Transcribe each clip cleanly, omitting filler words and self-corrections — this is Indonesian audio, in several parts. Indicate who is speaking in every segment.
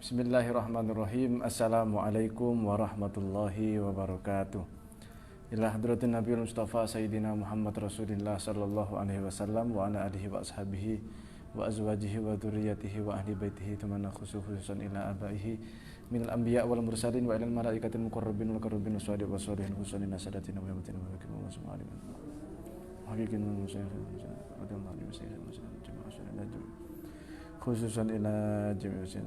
Speaker 1: Bismillahirrahmanirrahim. Assalamualaikum warahmatullahi wabarakatuh. Ila hadratin Nabiyul Mustafa Sayyidina Muhammad Rasulillah sallallahu alaihi wasallam wa ala alihi wa ashabihi wa azwajihi wa dzurriyyatihi wa ahli baitihi tamanna khususan ila abaihi minal anbiya wal mursalin wa ilal malaikatil muqarrabin wal karubin wasadiq wasalihin khususan ila sadatina wa yamatina wa hakim wa sum'alim hakikin wa musayyid radhiyallahu anhu khususan ila jami'in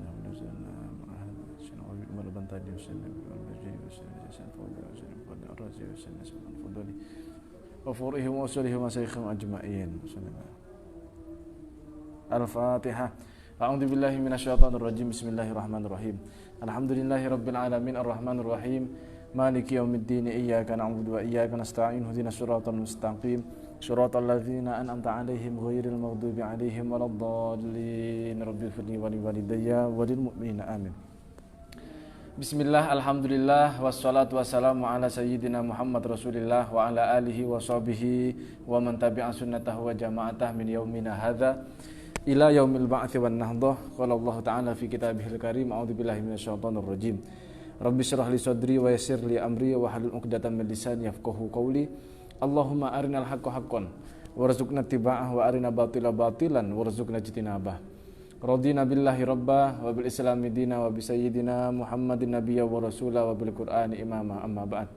Speaker 1: Al-Fatihah. A'udzu billahi minasyaitonir rajim. Bismillahirrahmanirrahim. Alhamdulillahi rabbil alamin arrahmanir rahim. Maliki yaumiddin. Iyyaka na'budu wa iyyaka nasta'in. Ihdinas siratal mustaqim. Shiratal ladzina an'amta 'alaihim ghairil maghdubi 'alaihim waladdallin. Rabbil firli wa liwalidayya wa lil mu'minina amin. Bismillah, alhamdulillah, wassalatu wassalamu ala sayyidina Muhammad Rasulillah wa ala alihi wa sahbihi wa man tabi'a sunnatahu wa jama'atah min yaumina hadza ila yaumil ba'tsi wan nahdah. Qala Allah ta'ala fi kitabihil karim, a'udzu billahi minasyaitonir rajim. Rabbi shrah li sadri wa yassir li amri wa hlul 'uqdatam min lisani yafqahu qawli. Allahumma arinal haqqa haqqan warzuqna ittiba'ah wa arina batila batilan warzuqna ijtinabah. Radina billahi rabba wa bil islami dina wa bi sayyidina Muhammadin nabiyya wa rasula wa bil qur'ani imama amma ba'd.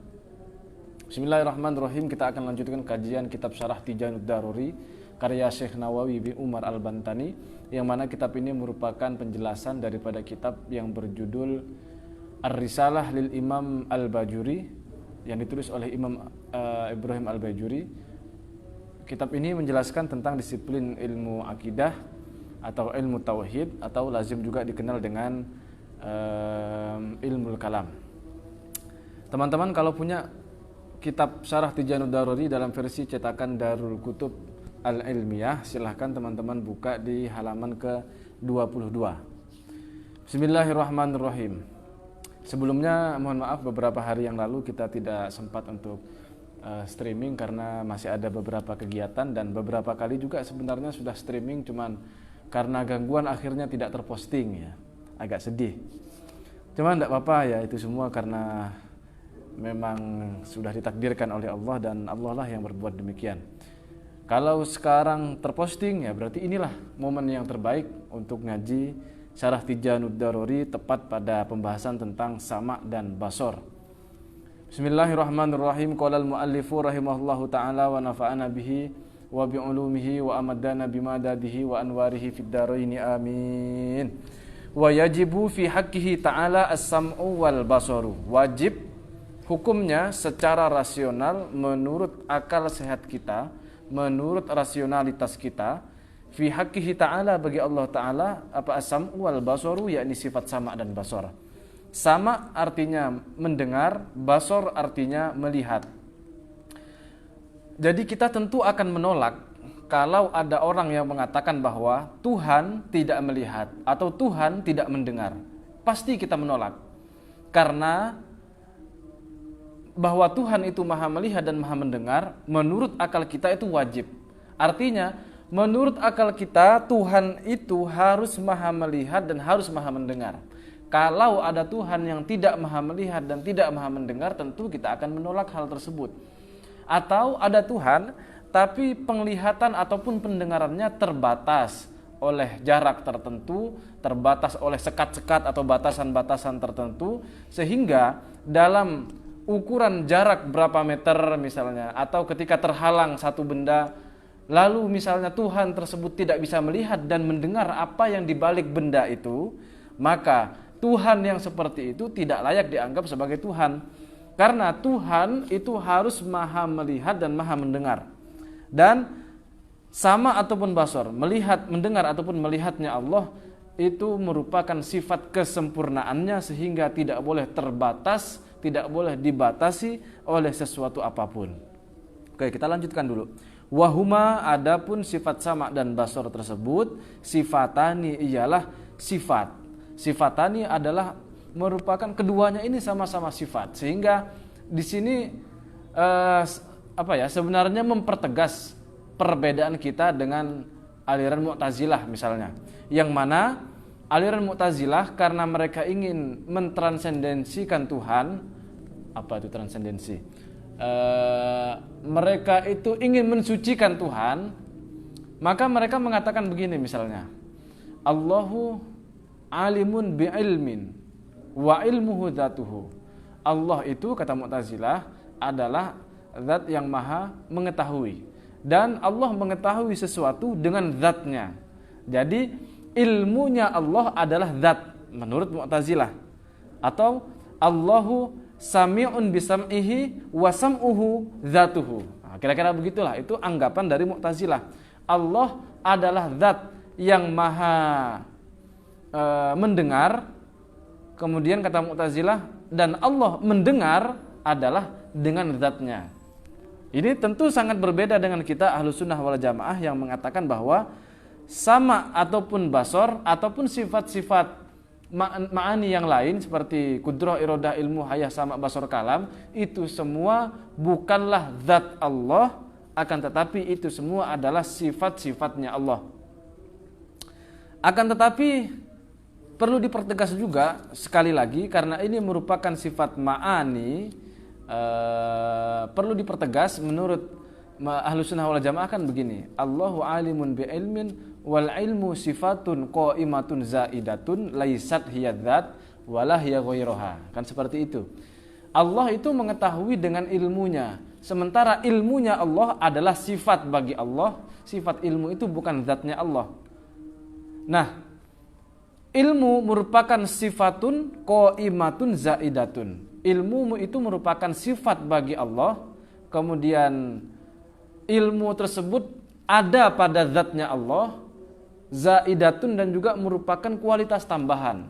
Speaker 1: Bismillahirrahmanirrahim. Kita akan lanjutkan kajian kitab Syarah Tijanud Daruri karya Syekh Nawawi bin Umar Al-Bantani, yang mana kitab ini merupakan penjelasan daripada kitab yang berjudul Ar-Risalah lil Imam Al-Bajuri yang ditulis oleh Imam Ibrahim Al-Bajuri. Kitab ini menjelaskan tentang disiplin ilmu akidah atau ilmu tauhid, atau lazim juga dikenal dengan ilmu kalam. Teman-teman kalau punya kitab Syarah Tijanud Daruri dalam versi cetakan Darul Kutub Al-Ilmiyah, silahkan teman-teman buka di halaman ke-22. Bismillahirrahmanirrahim. Sebelumnya mohon maaf, beberapa hari yang lalu kita tidak sempat untuk streaming karena masih ada beberapa kegiatan, dan beberapa kali juga sebenarnya sudah streaming, cuman karena gangguan akhirnya tidak terposting ya. Agak sedih. Cuman tidak apa-apa ya, itu semua karena memang sudah ditakdirkan oleh Allah, dan Allah lah yang berbuat demikian. Kalau sekarang terposting ya berarti inilah momen yang terbaik untuk ngaji Syarah Tijanud Daruri, tepat pada pembahasan tentang sama dan basor. Bismillahirrahmanirrahim. Qala al-muallifu rahimahullahu ta'ala wa nafa'ana bihi wa bi'ulumihi wa amadana bimadadihi wa anwarihi fid daraini amin. Wa yajibu fi haqqihi ta'ala as-sam'u wal basaru. Wajib hukumnya secara rasional menurut akal sehat kita, menurut rasionalitas kita, fi haqqihi ta'ala bagi Allah Ta'ala, apa as-sam'u wal basaru, yakni sifat sama dan basar. Sama artinya mendengar, basar artinya melihat. Jadi kita tentu akan menolak kalau ada orang yang mengatakan bahwa Tuhan tidak melihat atau Tuhan tidak mendengar. Pasti kita menolak. Karena bahwa Tuhan itu maha melihat dan maha mendengar, menurut akal kita itu wajib. Artinya, menurut akal kita Tuhan itu harus maha melihat dan harus maha mendengar. Kalau ada Tuhan yang tidak maha melihat dan tidak maha mendengar, tentu kita akan menolak hal tersebut. Atau ada Tuhan tapi penglihatan ataupun pendengarannya terbatas oleh jarak tertentu, terbatas oleh sekat-sekat atau batasan-batasan tertentu, sehingga dalam ukuran jarak berapa meter misalnya, atau ketika terhalang satu benda, lalu misalnya Tuhan tersebut tidak bisa melihat dan mendengar apa yang dibalik benda itu, maka Tuhan yang seperti itu tidak layak dianggap sebagai Tuhan. Karena Tuhan itu harus maha melihat dan maha mendengar. Dan sama ataupun basar, melihat, mendengar ataupun melihatnya Allah, itu merupakan sifat kesempurnaannya, sehingga tidak boleh terbatas, tidak boleh dibatasi oleh sesuatu apapun. Oke, kita lanjutkan dulu. Wahuma, adapun sifat sama dan basar tersebut, sifatani ialah sifat. Sifatani adalah merupakan keduanya ini sama-sama sifat, sehingga di sini sebenarnya mempertegas perbedaan kita dengan aliran Mu'tazilah misalnya, yang mana aliran Mu'tazilah karena mereka ingin mentransendensikan Tuhan. Apa itu transendensi? Mereka itu ingin mensucikan Tuhan, maka mereka mengatakan begini misalnya, Allahu alimun bi'ilmin wa ilmuhu dzatuhu. Allah itu, kata Mu'tazilah, adalah zat yang maha mengetahui, dan Allah mengetahui sesuatu dengan zatnya. Jadi ilmunya Allah adalah zat menurut Mu'tazilah. Atau Allahu sami'un bisam'ihi wa sam'uhu dzatuhu. Nah, kira-kira begitulah, itu anggapan dari Mu'tazilah. Allah adalah zat yang maha mendengar. Kemudian kata Mu'tazilah, dan Allah mendengar adalah dengan zatnya. Ini tentu sangat berbeda dengan kita Ahlussunnah wal Jamaah yang mengatakan bahwa sama ataupun basor ataupun sifat-sifat ma'ani yang lain seperti kudrah, iradah, ilmu, hayah, sama, basor, kalam, itu semua bukanlah zat Allah, akan tetapi itu semua adalah sifat-sifatnya Allah. Akan tetapi perlu dipertegas juga sekali lagi, karena ini merupakan sifat ma'ani, perlu dipertegas menurut Ahlussunnah wal Jamaah kan begini, Allahu alimun bi'ilmin wal ilmu sifatun qaimatun zaidatun laisat hiya dzat wala hiya ghairuha. Kan seperti itu. Allah itu mengetahui dengan ilmunya, sementara ilmunya Allah adalah sifat bagi Allah. Sifat ilmu itu bukan zatnya Allah. Nah, ilmu merupakan sifatun qaimatun zaidatun. Ilmu itu merupakan sifat bagi Allah, kemudian ilmu tersebut ada pada zatnya Allah, zaidatun, dan juga merupakan kualitas tambahan.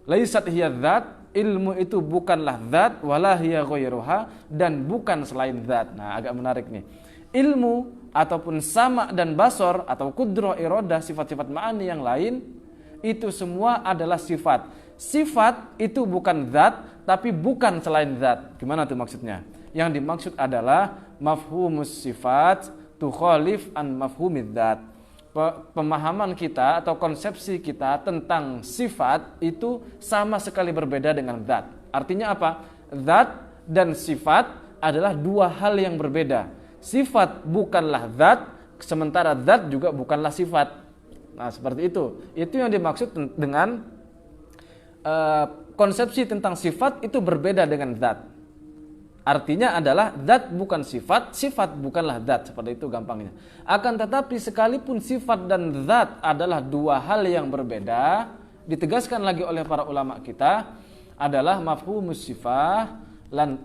Speaker 1: Laisat hiya dzat, ilmu itu bukanlah zat, wala hiya ghairuha, dan bukan selain zat. Nah, agak menarik nih. Ilmu ataupun sama dan basor atau kudrah, iradah, sifat-sifat ma'ani yang lain, itu semua adalah sifat. Sifat itu bukan zat, tapi bukan selain zat. Gimana tuh maksudnya? Yang dimaksud adalah mafhumus sifat tukhalif an mafhumid zat. Pemahaman kita atau konsepsi kita tentang sifat itu sama sekali berbeda dengan zat. Artinya apa? Zat dan sifat adalah dua hal yang berbeda. Sifat bukanlah zat, sementara zat juga bukanlah sifat. Nah, seperti itu. Itu yang dimaksud dengan konsepsi tentang sifat itu berbeda dengan zat. Artinya adalah zat bukan sifat, sifat bukanlah zat. Seperti itu gampangnya. Akan tetapi sekalipun sifat dan zat adalah dua hal yang berbeda, ditegaskan lagi oleh para ulama kita adalah mafhumus sifah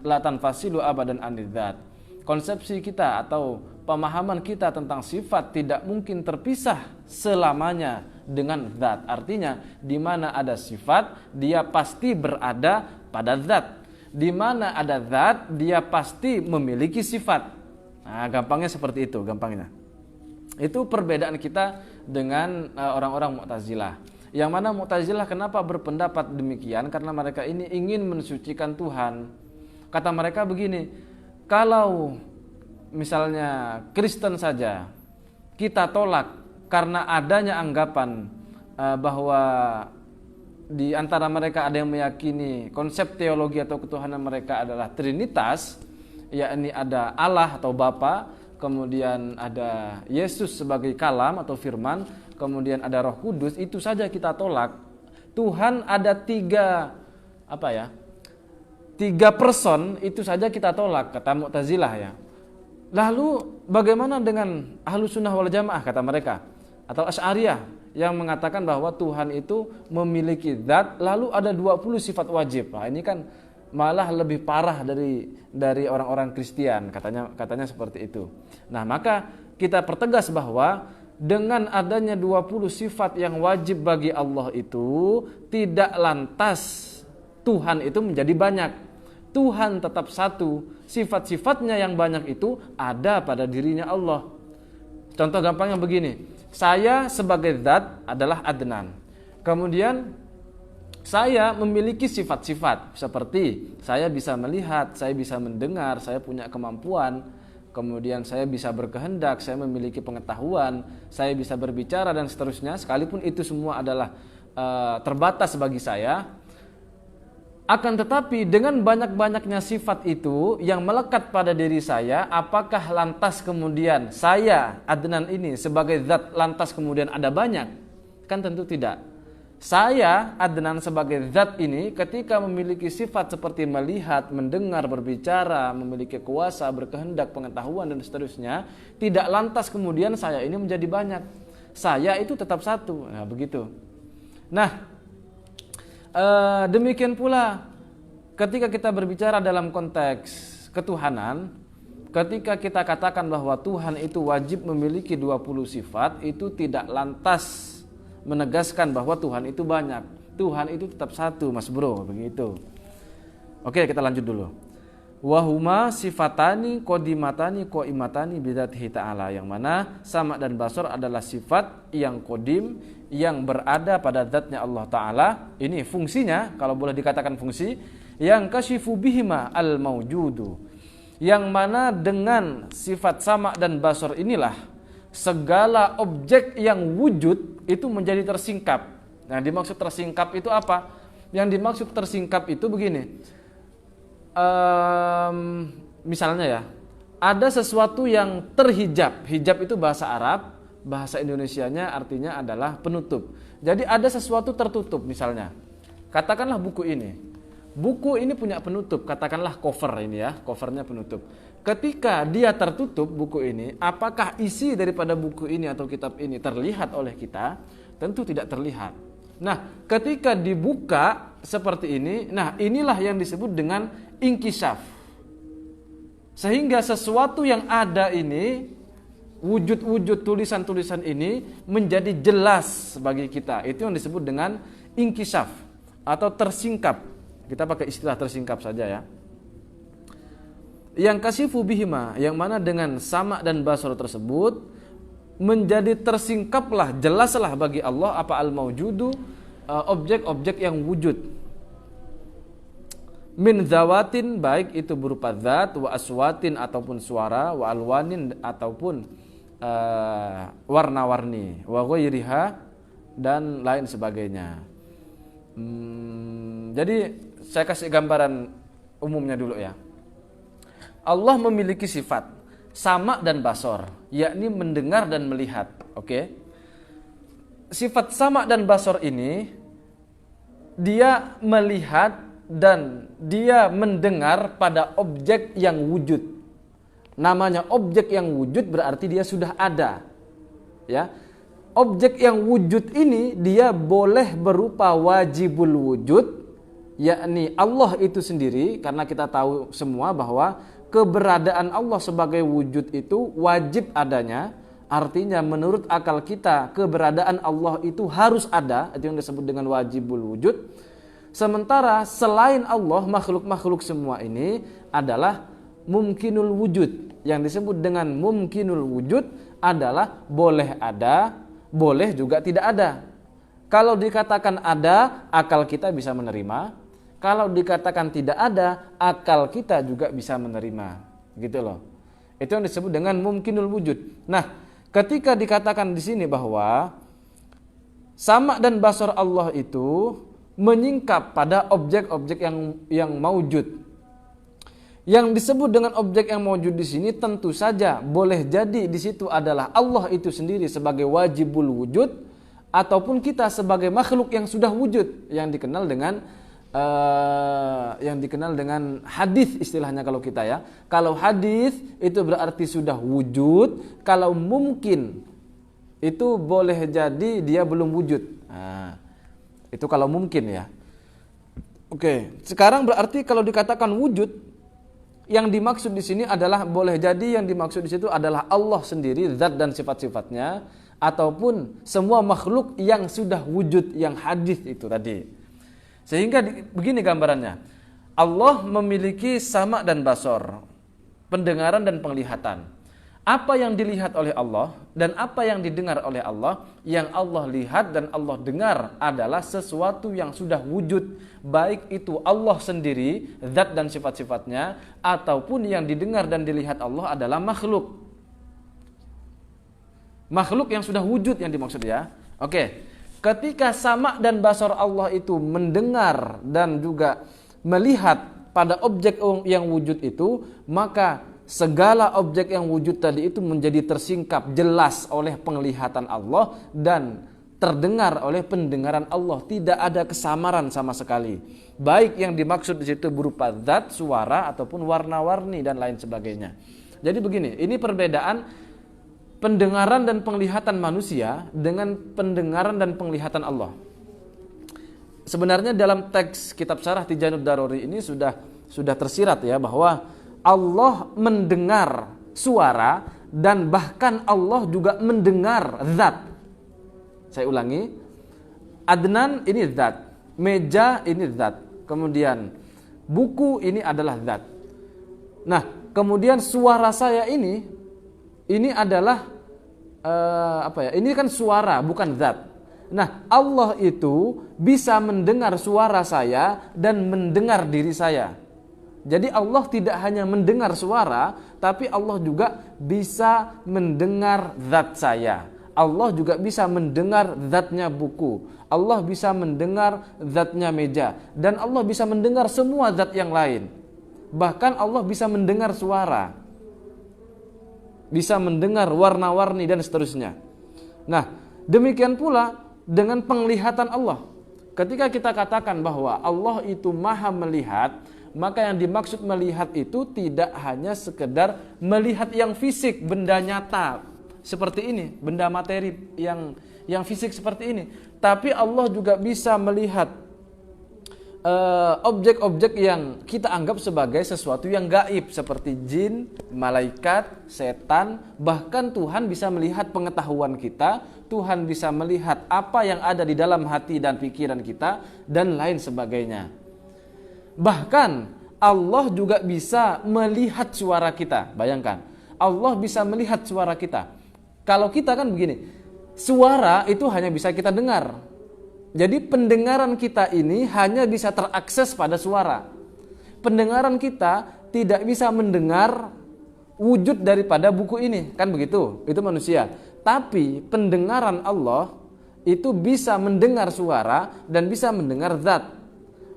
Speaker 1: la tanfasilu abadan anil zat. Konsepsi kita atau pemahaman kita tentang sifat tidak mungkin terpisah selamanya dengan zat. Artinya di mana ada sifat, dia pasti berada pada zat. Di mana ada zat, dia pasti memiliki sifat. Nah, gampangnya seperti itu, gampangnya. Itu perbedaan kita dengan orang-orang Mu'tazilah. Yang mana Mu'tazilah kenapa berpendapat demikian? Karena mereka ini ingin mensucikan Tuhan. Kata mereka begini, kalau misalnya Kristen saja kita tolak karena adanya anggapan bahwa di antara mereka ada yang meyakini konsep teologi atau ketuhanan mereka adalah Trinitas, yakni ada Allah atau Bapa, kemudian ada Yesus sebagai kalam atau firman, kemudian ada Roh Kudus, itu saja kita tolak. Tuhan ada tiga person, itu saja kita tolak, kata Mu'tazilah ya. Lalu bagaimana dengan Ahlussunnah wal Jamaah, kata mereka, atau Asy'ariyah yang mengatakan bahwa Tuhan itu memiliki zat, lalu ada 20 sifat wajib. Nah, ini kan malah lebih parah dari orang-orang Kristen, katanya seperti itu. Nah, maka kita pertegas bahwa dengan adanya 20 sifat yang wajib bagi Allah itu tidak lantas Tuhan itu menjadi banyak. Tuhan tetap satu, sifat-sifatnya yang banyak itu ada pada dirinya Allah. Contoh gampangnya begini, saya sebagai zat adalah Adnan. Kemudian saya memiliki sifat-sifat seperti saya bisa melihat, saya bisa mendengar, saya punya kemampuan, kemudian saya bisa berkehendak, saya memiliki pengetahuan, saya bisa berbicara dan seterusnya. Sekalipun itu semua adalah terbatas bagi saya. Akan tetapi dengan banyak-banyaknya sifat itu yang melekat pada diri saya, apakah lantas kemudian saya, Adnan ini sebagai zat lantas kemudian ada banyak? Kan tentu tidak. Saya, Adnan sebagai zat ini ketika memiliki sifat seperti melihat, mendengar, berbicara, memiliki kuasa, berkehendak, pengetahuan dan seterusnya, tidak lantas kemudian saya ini menjadi banyak. Saya itu tetap satu. Nah, begitu. Nah, demikian pula ketika kita berbicara dalam konteks ketuhanan, ketika kita katakan bahwa Tuhan itu wajib memiliki 20 sifat, itu tidak lantas menegaskan bahwa Tuhan itu banyak. Tuhan itu tetap satu, Mas Bro, begitu. Oke, kita lanjut dulu. Wahuma sifatani qodimatani qaimatani bidzatihi ta'ala, yang mana sama dan basar adalah sifat yang qadim, yang berada pada zatnya Allah Ta'ala. Ini fungsinya, kalau boleh dikatakan fungsi, yang kasyifu bihima al-mawjudu, yang mana dengan sifat sama dan basar inilah segala objek yang wujud itu menjadi tersingkap. Nah, dimaksud tersingkap itu apa? Yang dimaksud tersingkap itu begini. Misalnya ya, ada sesuatu yang terhijab. Hijab itu bahasa Arab, bahasa Indonesianya artinya adalah penutup. Jadi ada sesuatu tertutup misalnya. Katakanlah buku ini. Buku ini punya penutup, katakanlah cover ini ya, covernya penutup. Ketika dia tertutup buku ini, apakah isi daripada buku ini atau kitab ini terlihat oleh kita? Tentu tidak terlihat. Nah, ketika dibuka seperti ini, nah inilah yang disebut dengan inkishaf. Sehingga sesuatu yang ada ini, wujud-wujud tulisan-tulisan ini menjadi jelas bagi kita. Itu yang disebut dengan inkishaf atau tersingkap. Kita pakai istilah tersingkap saja ya. Yang kasyifu bihima, yang mana dengan sama dan basar tersebut menjadi tersingkaplah, jelaslah bagi Allah apa al-mawjudu, objek-objek yang wujud. Min zawatin, baik itu berupa zat, wa aswatin ataupun suara, wa alwanin ataupun warna-warni, wa ghairiha dan lain sebagainya. Jadi saya kasih gambaran umumnya dulu ya. Allah memiliki sifat sama dan basar, yakni mendengar dan melihat. Oke. Sifat sama dan basar ini dia melihat dan dia mendengar pada objek yang wujud. Namanya objek yang wujud berarti dia sudah ada. Ya. Objek yang wujud ini dia boleh berupa wajibul wujud, yakni Allah itu sendiri, karena kita tahu semua bahwa keberadaan Allah sebagai wujud itu wajib adanya. Artinya menurut akal kita keberadaan Allah itu harus ada, itu yang disebut dengan wajibul wujud. Sementara selain Allah, makhluk-makhluk semua ini adalah mumkinul wujud. Yang disebut dengan mumkinul wujud adalah boleh ada, boleh juga tidak ada. Kalau dikatakan ada, akal kita bisa menerima. Kalau dikatakan tidak ada, akal kita juga bisa menerima. Gitu loh. Itu yang disebut dengan mumkinul wujud. Nah, ketika dikatakan di sini bahwa sama dan basar Allah itu menyingkap pada objek-objek yang maujud. Yang disebut dengan objek yang maujud di sini tentu saja boleh jadi di situ adalah Allah itu sendiri sebagai wajibul wujud, ataupun kita sebagai makhluk yang sudah wujud, yang dikenal dengan hadis istilahnya kalau kita ya. Kalau hadis itu berarti sudah wujud, kalau mungkin itu boleh jadi dia belum wujud. Nah, itu kalau mungkin ya. Oke, sekarang berarti kalau dikatakan wujud, yang dimaksud di sini adalah boleh jadi yang dimaksud di situ adalah Allah sendiri, zat dan sifat-sifatnya, ataupun semua makhluk yang sudah wujud, yang hadis itu tadi. Sehingga begini gambarannya. Allah memiliki sama dan basar, pendengaran dan penglihatan. Apa yang dilihat oleh Allah dan apa yang didengar oleh Allah, yang Allah lihat dan Allah dengar adalah sesuatu yang sudah wujud, baik itu Allah sendiri, zat dan sifat-sifatnya, ataupun yang didengar dan dilihat Allah adalah makhluk. Makhluk yang sudah wujud yang dimaksud ya. Oke. Ketika sama dan basar Allah itu mendengar dan juga melihat pada objek yang wujud itu, maka segala objek yang wujud tadi itu menjadi tersingkap jelas oleh penglihatan Allah dan terdengar oleh pendengaran Allah. Tidak ada kesamaran sama sekali. Baik yang dimaksud di situ berupa zat, suara ataupun warna-warni dan lain sebagainya. Jadi begini, ini perbedaan pendengaran dan penglihatan manusia dengan pendengaran dan penglihatan Allah. Sebenarnya dalam teks kitab Syarah Tijaanud Daruri ini sudah tersirat ya, bahwa Allah mendengar suara dan bahkan Allah juga mendengar zat. Saya ulangi, Adnan ini zat, meja ini zat, kemudian buku ini adalah zat. Nah, kemudian suara saya ini adalah ini kan suara bukan zat. Nah, Allah itu bisa mendengar suara saya dan mendengar diri saya. Jadi Allah tidak hanya mendengar suara, tapi Allah juga bisa mendengar zat saya. Allah juga bisa mendengar zatnya buku. Allah bisa mendengar zatnya meja. Dan Allah bisa mendengar semua zat yang lain. Bahkan Allah bisa mendengar suara, bisa mendengar warna-warni dan seterusnya. Nah, demikian pula dengan penglihatan Allah. Ketika kita katakan bahwa Allah itu maha melihat, maka yang dimaksud melihat itu tidak hanya sekedar melihat yang fisik, benda nyata seperti ini, benda materi yang fisik seperti ini. Tapi Allah juga bisa melihat objek-objek yang kita anggap sebagai sesuatu yang gaib, seperti jin, malaikat, setan. Bahkan Tuhan bisa melihat pengetahuan kita, Tuhan bisa melihat apa yang ada di dalam hati dan pikiran kita, dan lain sebagainya. Bahkan Allah juga bisa melihat suara kita. Bayangkan, Allah bisa melihat suara kita. Kalau kita kan begini, suara itu hanya bisa kita dengar. Jadi pendengaran kita ini hanya bisa terakses pada suara. Pendengaran kita tidak bisa mendengar wujud daripada buku ini, kan begitu? Itu manusia. Tapi pendengaran Allah itu bisa mendengar suara dan bisa mendengar zat.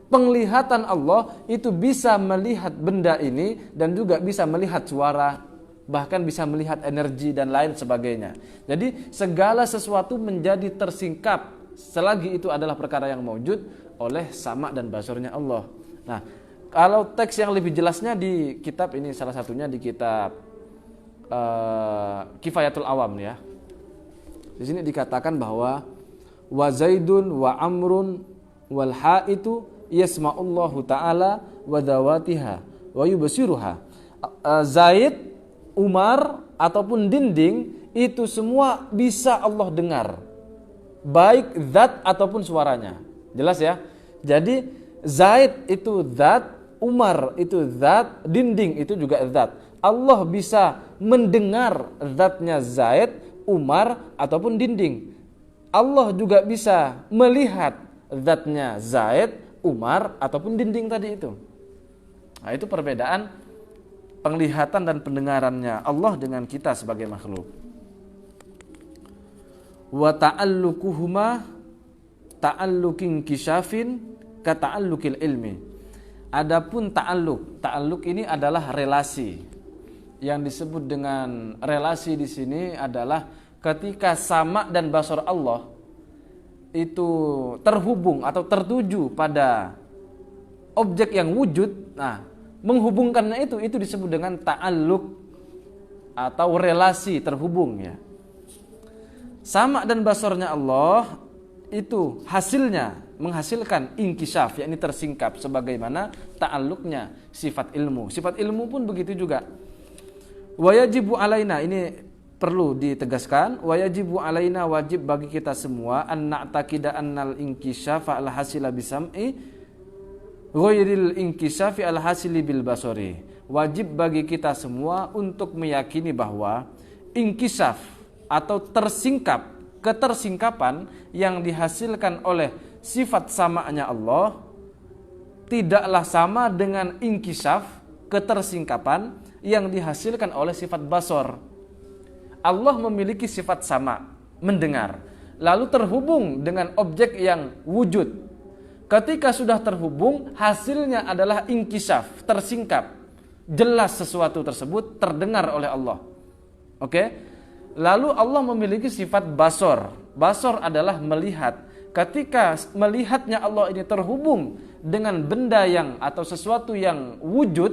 Speaker 1: Penglihatan Allah itu bisa melihat benda ini dan juga bisa melihat suara, bahkan bisa melihat energi dan lain sebagainya. Jadi segala sesuatu menjadi tersingkap selagi itu adalah perkara yang mewujud oleh sama dan basarnya Allah. Nah, kalau teks yang lebih jelasnya di kitab ini, salah satunya di kitab Kifayatul Awam ya. Di sini dikatakan bahwa wa Zaidun wa Amrun wal haitu yasma'ullahu ta'ala wa dawatiha wa yubsiruha. Zaid, Umar ataupun dinding itu semua bisa Allah dengar, baik zat ataupun suaranya. Jelas ya? Jadi Zaid itu zat, Umar itu zat, dinding itu juga zat. Allah bisa mendengar zatnya Zaid, Umar ataupun dinding. Allah juga bisa melihat zatnya Zaid, Umar ataupun dinding tadi itu. Nah, itu perbedaan penglihatan dan pendengarannya Allah dengan kita sebagai makhluk. Wa ta'alluquhuma ta'alluqin kisyafin ka ta'alluqil ilmi. Adapun ta'alluq ini adalah relasi. Yang disebut dengan relasi di sini adalah ketika sama dan basar Allah itu terhubung atau tertuju pada objek yang wujud. Nah, menghubungkannya itu disebut dengan ta'alluq atau relasi terhubung ya. Sama dan basarnya Allah itu hasilnya menghasilkan inkishaf, yakni tersingkap, sebagaimana ta'alluqnya sifat ilmu. Sifat ilmu pun begitu juga. Wa yajibu alaina, ini perlu ditegaskan, wa yajibu alaina, wajib bagi kita semua, an na'taqida annal inkishafa al hasila bisam'i ghairil inkishafi al hasili bil basari. Wajib bagi kita semua untuk meyakini bahwa inkishaf atau tersingkap, ketersingkapan yang dihasilkan oleh sifat samanya Allah tidaklah sama dengan inkishaf, ketersingkapan yang dihasilkan oleh sifat basar. Allah memiliki sifat sama, mendengar. lalu terhubung dengan objek yang wujud. Ketika sudah terhubung, hasilnya adalah inkisaf, tersingkap. Jelas sesuatu tersebut terdengar oleh Allah. Oke? Lalu Allah memiliki sifat basor. Basor adalah melihat. Ketika melihatnya Allah ini terhubung dengan benda yang atau sesuatu yang wujud,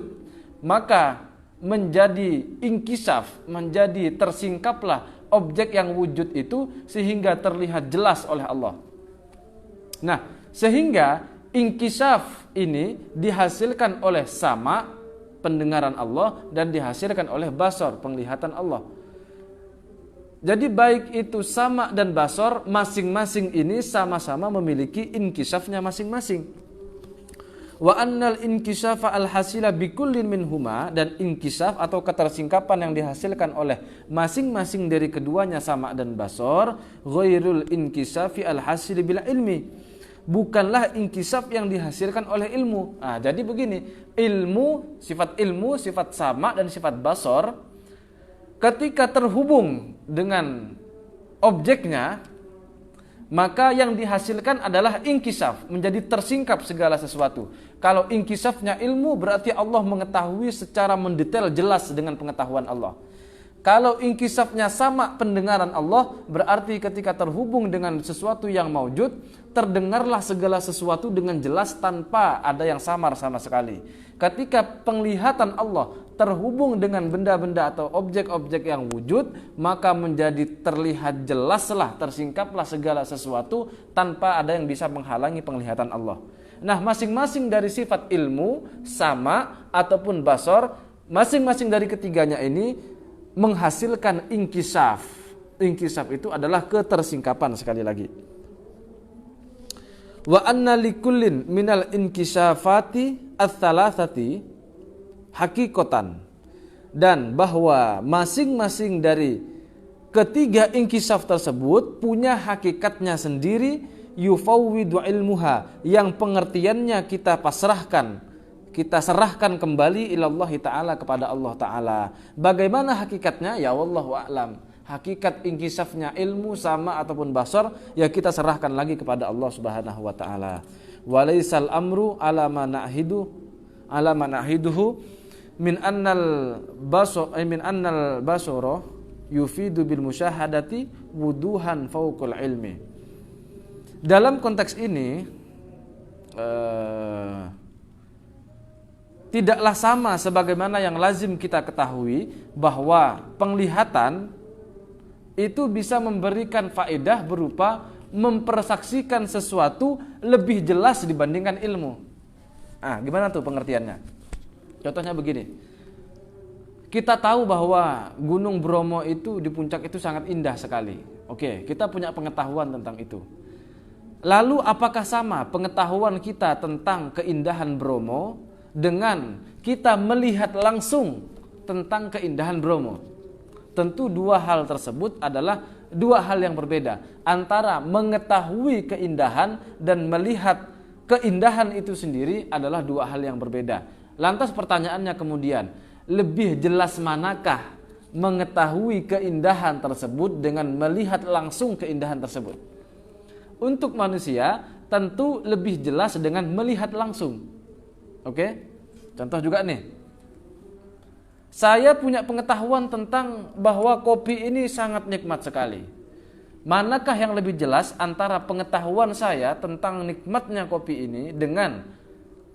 Speaker 1: maka menjadi inkisaf, menjadi tersingkaplah objek yang wujud itu sehingga terlihat jelas oleh Allah. Nah, sehingga inkisaf ini dihasilkan oleh sama, pendengaran Allah, dan dihasilkan oleh basor, penglihatan Allah. Jadi baik itu sama dan basor, masing-masing ini sama-sama memiliki inkisafnya masing-masing. Wa annal inkisafa al-hasila bikullin minhuma, dan inkisaf atau ketersingkapan yang dihasilkan oleh masing-masing dari keduanya sama dan basor, ghairul inkisafi al-hasili bil ilmi, bukanlah inkisaf yang dihasilkan oleh ilmu. Jadi begini, ilmu, sifat sama dan sifat basor ketika terhubung dengan objeknya, maka yang dihasilkan adalah inkisaf, menjadi tersingkap segala sesuatu. Kalau inkisafnya ilmu, berarti Allah mengetahui secara mendetail, jelas dengan pengetahuan Allah. Kalau inkisafnya sama, pendengaran Allah, berarti ketika terhubung dengan sesuatu yang maujud, terdengarlah segala sesuatu dengan jelas tanpa ada yang samar sama sekali. Ketika penglihatan Allah terhubung dengan benda-benda atau objek-objek yang wujud, maka menjadi terlihat jelaslah, tersingkaplah segala sesuatu tanpa ada yang bisa menghalangi penglihatan Allah. Nah, masing-masing dari sifat ilmu, sama ataupun basor, masing-masing dari ketiganya ini menghasilkan inkisaf. Inkisaf itu adalah ketersingkapan, sekali lagi. Wa anna likullin minal inkisafati ats-tsalatsati hakikatan, dan bahwa masing-masing dari ketiga inkisaf tersebut punya hakikatnya sendiri, yufawwidu ilmuha, yang pengertiannya kita pasrahkan, kita serahkan kembali ilallahi ta'ala, kepada Allah ta'ala. Bagaimana hakikatnya? Ya wallahu a'lam. Hakikat inkisafnya ilmu, sama ataupun basar, ya kita serahkan lagi kepada Allah Subhanahu wa ta'ala. Walaisal amru ala ma nahiduhu min annal basara yufidu bil musyahadati wuduhan fauqul ilmi. Dalam konteks ini tidaklah sama sebagaimana yang lazim kita ketahui bahwa penglihatan itu bisa memberikan faedah berupa mempersaksikan sesuatu lebih jelas dibandingkan ilmu. Gimana tuh pengertiannya? Contohnya begini. Kita tahu bahwa Gunung Bromo itu di puncak itu sangat indah sekali. Oke, kita punya pengetahuan tentang itu. Lalu apakah sama pengetahuan kita tentang keindahan Bromo dengan kita melihat langsung tentang keindahan Bromo? Tentu dua hal tersebut adalah dua hal yang berbeda. Antara mengetahui keindahan dan melihat keindahan itu sendiri adalah dua hal yang berbeda. Lantas pertanyaannya kemudian, lebih jelas manakah mengetahui keindahan tersebut dengan melihat langsung keindahan tersebut? Untuk manusia tentu lebih jelas dengan melihat langsung. Oke? Contoh juga nih. Saya punya pengetahuan tentang bahwa kopi ini sangat nikmat sekali. Manakah yang lebih jelas antara pengetahuan saya tentang nikmatnya kopi ini dengan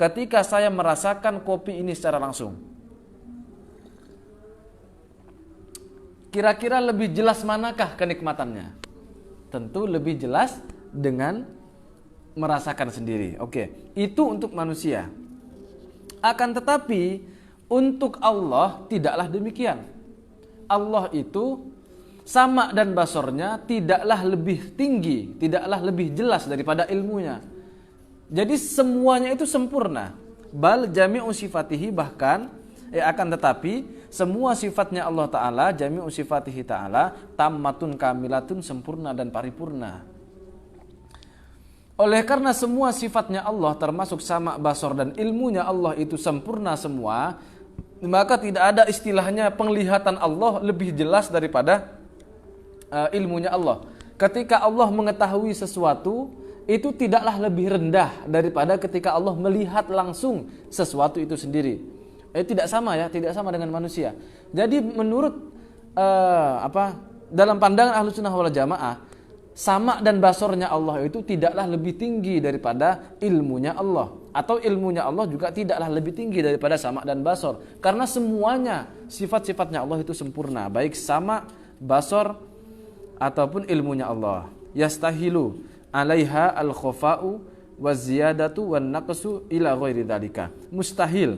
Speaker 1: ketika saya merasakan kopi ini secara langsung? Kira-kira lebih jelas manakah kenikmatannya? Tentu lebih jelas dengan merasakan sendiri. Oke, itu untuk manusia. Akan tetapi untuk Allah tidaklah demikian. Allah itu sama dan basornya tidaklah lebih tinggi, tidaklah lebih jelas daripada ilmunya. Jadi semuanya itu sempurna. Bal jami'u sifatihi, bahkan akan tetapi semua sifatnya Allah Ta'ala, jami'u sifatihi Ta'ala, tammatun kamilatun, sempurna dan paripurna. Oleh karena semua sifatnya Allah termasuk sama, basor dan ilmunya Allah itu sempurna semua, maka tidak ada istilahnya penglihatan Allah lebih jelas daripada ilmunya Allah. Ketika Allah mengetahui sesuatu, itu tidaklah lebih rendah daripada ketika Allah melihat langsung sesuatu itu sendiri. Tidak sama ya, tidak sama dengan manusia. Jadi menurut dalam pandangan Ahlussunnah wal Jamaah, sama dan basornya Allah itu tidaklah lebih tinggi daripada ilmunya Allah, atau ilmunya Allah juga tidaklah lebih tinggi daripada sama dan basor, karena semuanya sifat-sifatnya Allah itu sempurna, baik sama, basor ataupun ilmunya Allah. Yastahilu 'alaiha al-khafa'u waz-ziyadatu wan-naqsu ila ghairi dzalika. Mustahil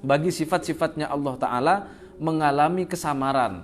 Speaker 1: bagi sifat-sifatnya Allah Ta'ala mengalami kesamaran,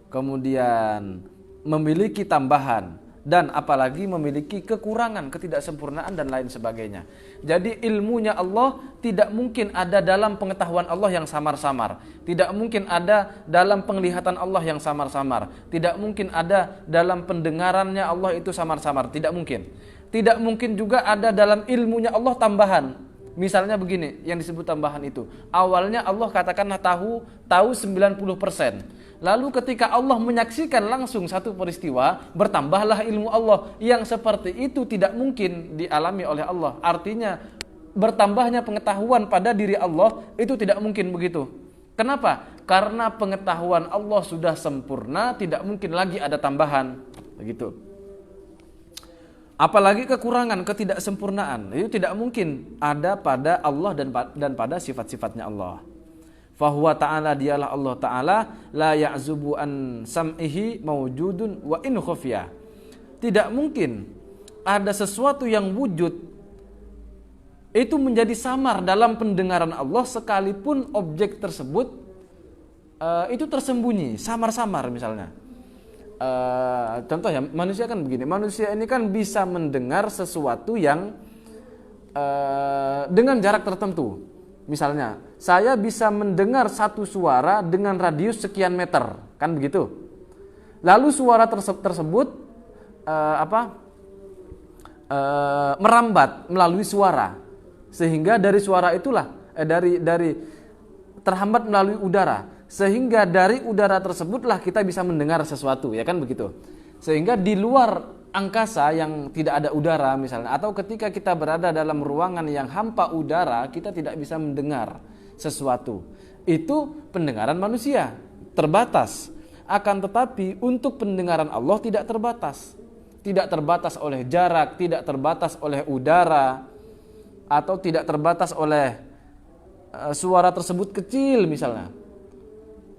Speaker 1: kemudian memiliki tambahan, dan apalagi memiliki kekurangan, ketidaksempurnaan dan lain sebagainya. Jadi ilmunya Allah tidak mungkin ada dalam pengetahuan Allah yang samar-samar, tidak mungkin ada dalam penglihatan Allah yang samar-samar, tidak mungkin ada dalam pendengarannya Allah itu samar-samar, tidak mungkin. Tidak mungkin juga ada dalam ilmunya Allah tambahan. Misalnya begini, yang disebut tambahan itu, awalnya Allah katakanlah tahu 90%. Lalu ketika Allah menyaksikan langsung satu peristiwa, bertambahlah ilmu Allah. Yang seperti itu tidak mungkin dialami oleh Allah. Artinya bertambahnya pengetahuan pada diri Allah itu tidak mungkin begitu. Kenapa? Karena pengetahuan Allah sudah sempurna, tidak mungkin lagi ada tambahan. Begitu. Apalagi kekurangan, ketidaksempurnaan, itu tidak mungkin ada pada Allah dan pada sifat-sifatnya Allah. Fahuwa ta'ala, dialah Allah Ta'ala, la ya'zubu an sam'ihi mawjudun wa in khufya. Tidak mungkin ada sesuatu yang wujud itu menjadi samar dalam pendengaran Allah sekalipun objek tersebut itu tersembunyi, samar-samar misalnya. Contoh ya, manusia kan begini, manusia ini kan bisa mendengar sesuatu yang dengan jarak tertentu. Misalnya, saya bisa mendengar satu suara dengan radius sekian meter, kan begitu. Lalu suara tersebut merambat melalui suara, sehingga dari suara itulah dari terhambat melalui udara, sehingga dari udara tersebutlah kita bisa mendengar sesuatu, ya kan begitu. Sehingga di luar angkasa yang tidak ada udara misalnya, atau ketika kita berada dalam ruangan yang hampa udara, kita tidak bisa mendengar sesuatu. Itu pendengaran manusia terbatas. Akan tetapi untuk pendengaran Allah tidak terbatas. Tidak terbatas oleh jarak, tidak terbatas oleh udara, atau tidak terbatas oleh suara tersebut kecil misalnya.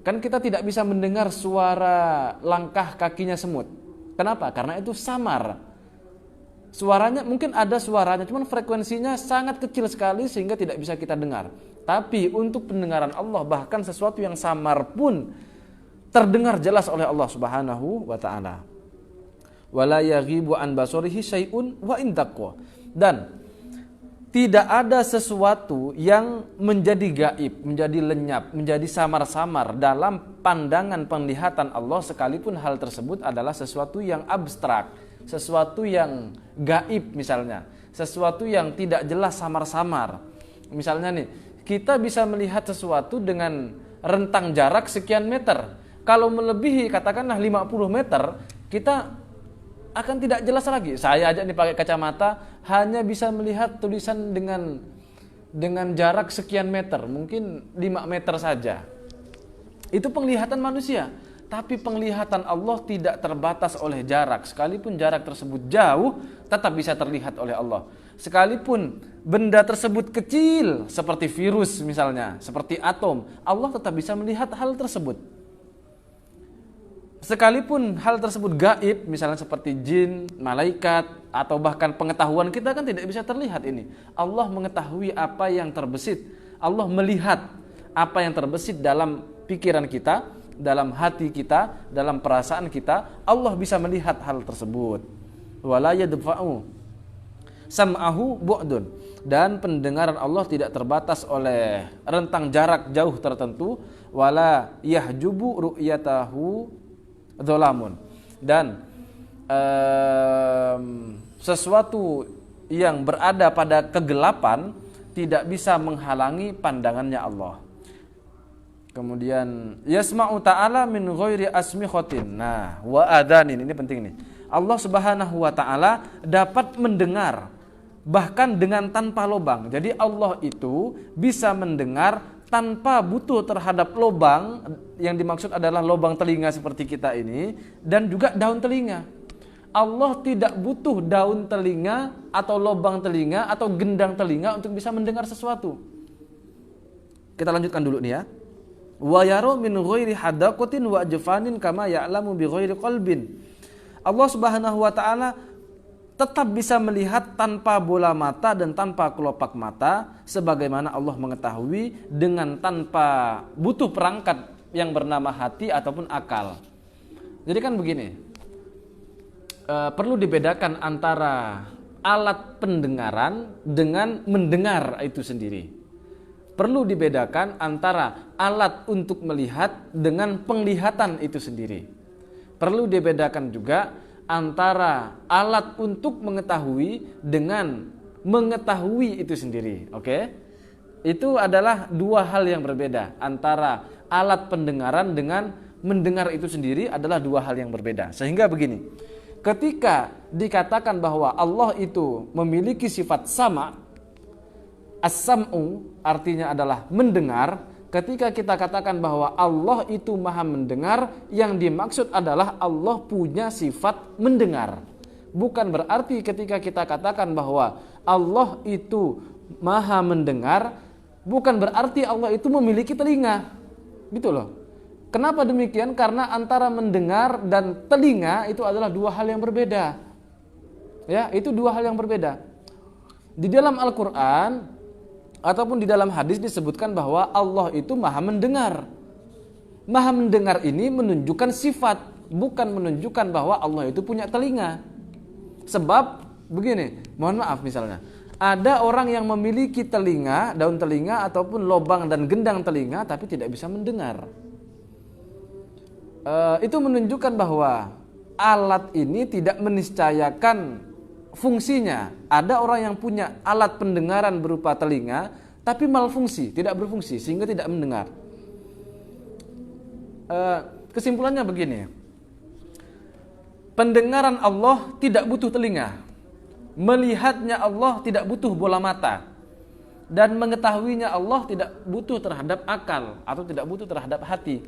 Speaker 1: Kan kita tidak bisa mendengar suara langkah kakinya semut. Kenapa? Karena itu samar. Suaranya mungkin ada suaranya, cuman frekuensinya sangat kecil sekali sehingga tidak bisa kita dengar. Tapi untuk pendengaran Allah, bahkan sesuatu yang samar pun terdengar jelas oleh Allah Subhanahu wa taala. Wala yaghibu an basarihi syai'un wa in taqwa. Dan tidak ada sesuatu yang menjadi gaib, menjadi lenyap, menjadi samar-samar dalam pandangan penglihatan Allah, sekalipun hal tersebut adalah sesuatu yang abstrak, sesuatu yang gaib misalnya, sesuatu yang tidak jelas, samar-samar. Misalnya nih, kita bisa melihat sesuatu dengan rentang jarak sekian meter. Kalau melebihi katakanlah 50 meter, kita akan tidak jelas lagi. Saya aja nih pakai kacamata hanya bisa melihat tulisan dengan jarak sekian meter, mungkin 5 meter saja. Itu penglihatan manusia. Tapi penglihatan Allah tidak terbatas oleh jarak. Sekalipun jarak tersebut jauh, tetap bisa terlihat oleh Allah. Sekalipun benda tersebut kecil, seperti virus misalnya, seperti atom, Allah tetap bisa melihat hal tersebut. Sekalipun hal tersebut gaib, misalnya seperti jin, malaikat, atau bahkan pengetahuan kita kan tidak bisa terlihat ini. Allah mengetahui apa yang terbesit. Allah melihat apa yang terbesit dalam pikiran kita, dalam hati kita, dalam perasaan kita. Allah bisa melihat hal tersebut. Wala yadfa'u sam'ahu bu'dun. Dan pendengaran Allah tidak terbatas oleh rentang jarak jauh tertentu. Wala yahjubu ru'yatahu dzalamun. Dan sesuatu yang berada pada kegelapan tidak bisa menghalangi pandangannya Allah. Kemudian yasma'u ta'ala min ghairi asmikhatin. Nah, wa adzanin, ini penting nih. Allah Subhanahu wa taala dapat mendengar bahkan dengan tanpa lubang. Jadi Allah itu bisa mendengar tanpa butuh terhadap lubang, yang dimaksud adalah lubang telinga seperti kita ini, dan juga daun telinga. Allah tidak butuh daun telinga atau lubang telinga atau gendang telinga untuk bisa mendengar sesuatu. Kita lanjutkan dulu nih ya. Wa yaru min ghairi hadaqatin wa ajfanin kama ya'lamu bi ghairi qalbin. Allah Subhanahu wa taala tetap bisa melihat tanpa bola mata dan tanpa kelopak mata, sebagaimana Allah mengetahui dengan tanpa butuh perangkat yang bernama hati ataupun akal. Jadi kan begini, perlu dibedakan antara alat pendengaran dengan mendengar itu sendiri. Perlu dibedakan antara alat untuk melihat dengan penglihatan itu sendiri. Perlu dibedakan juga antara alat untuk mengetahui dengan mengetahui itu sendiri. Oke? Itu adalah dua hal yang berbeda. Antara alat pendengaran dengan mendengar itu sendiri adalah dua hal yang berbeda. Sehingga begini, ketika dikatakan bahwa Allah itu memiliki sifat sama, as-sam'u artinya adalah mendengar. Ketika kita katakan bahwa Allah itu maha mendengar, yang dimaksud adalah Allah punya sifat mendengar. Bukan berarti ketika kita katakan bahwa Allah itu maha mendengar, bukan berarti Allah itu memiliki telinga. Gitu loh. Kenapa demikian? Karena antara mendengar dan telinga itu adalah dua hal yang berbeda. Ya, itu dua hal yang berbeda. Di dalam Al-Qur'an ataupun di dalam hadis disebutkan bahwa Allah itu maha mendengar. Maha mendengar ini menunjukkan sifat, bukan menunjukkan bahwa Allah itu punya telinga. Sebab begini, mohon maaf misalnya, ada orang yang memiliki telinga, daun telinga ataupun lubang dan gendang telinga tapi tidak bisa mendengar. Itu menunjukkan bahwa alat ini tidak meniscayakan fungsinya. Ada orang yang punya alat pendengaran berupa telinga tapi malfungsi, tidak berfungsi sehingga tidak mendengar. Kesimpulannya begini, pendengaran Allah tidak butuh telinga, melihatnya Allah tidak butuh bola mata, dan mengetahuinya Allah tidak butuh terhadap akal atau tidak butuh terhadap hati.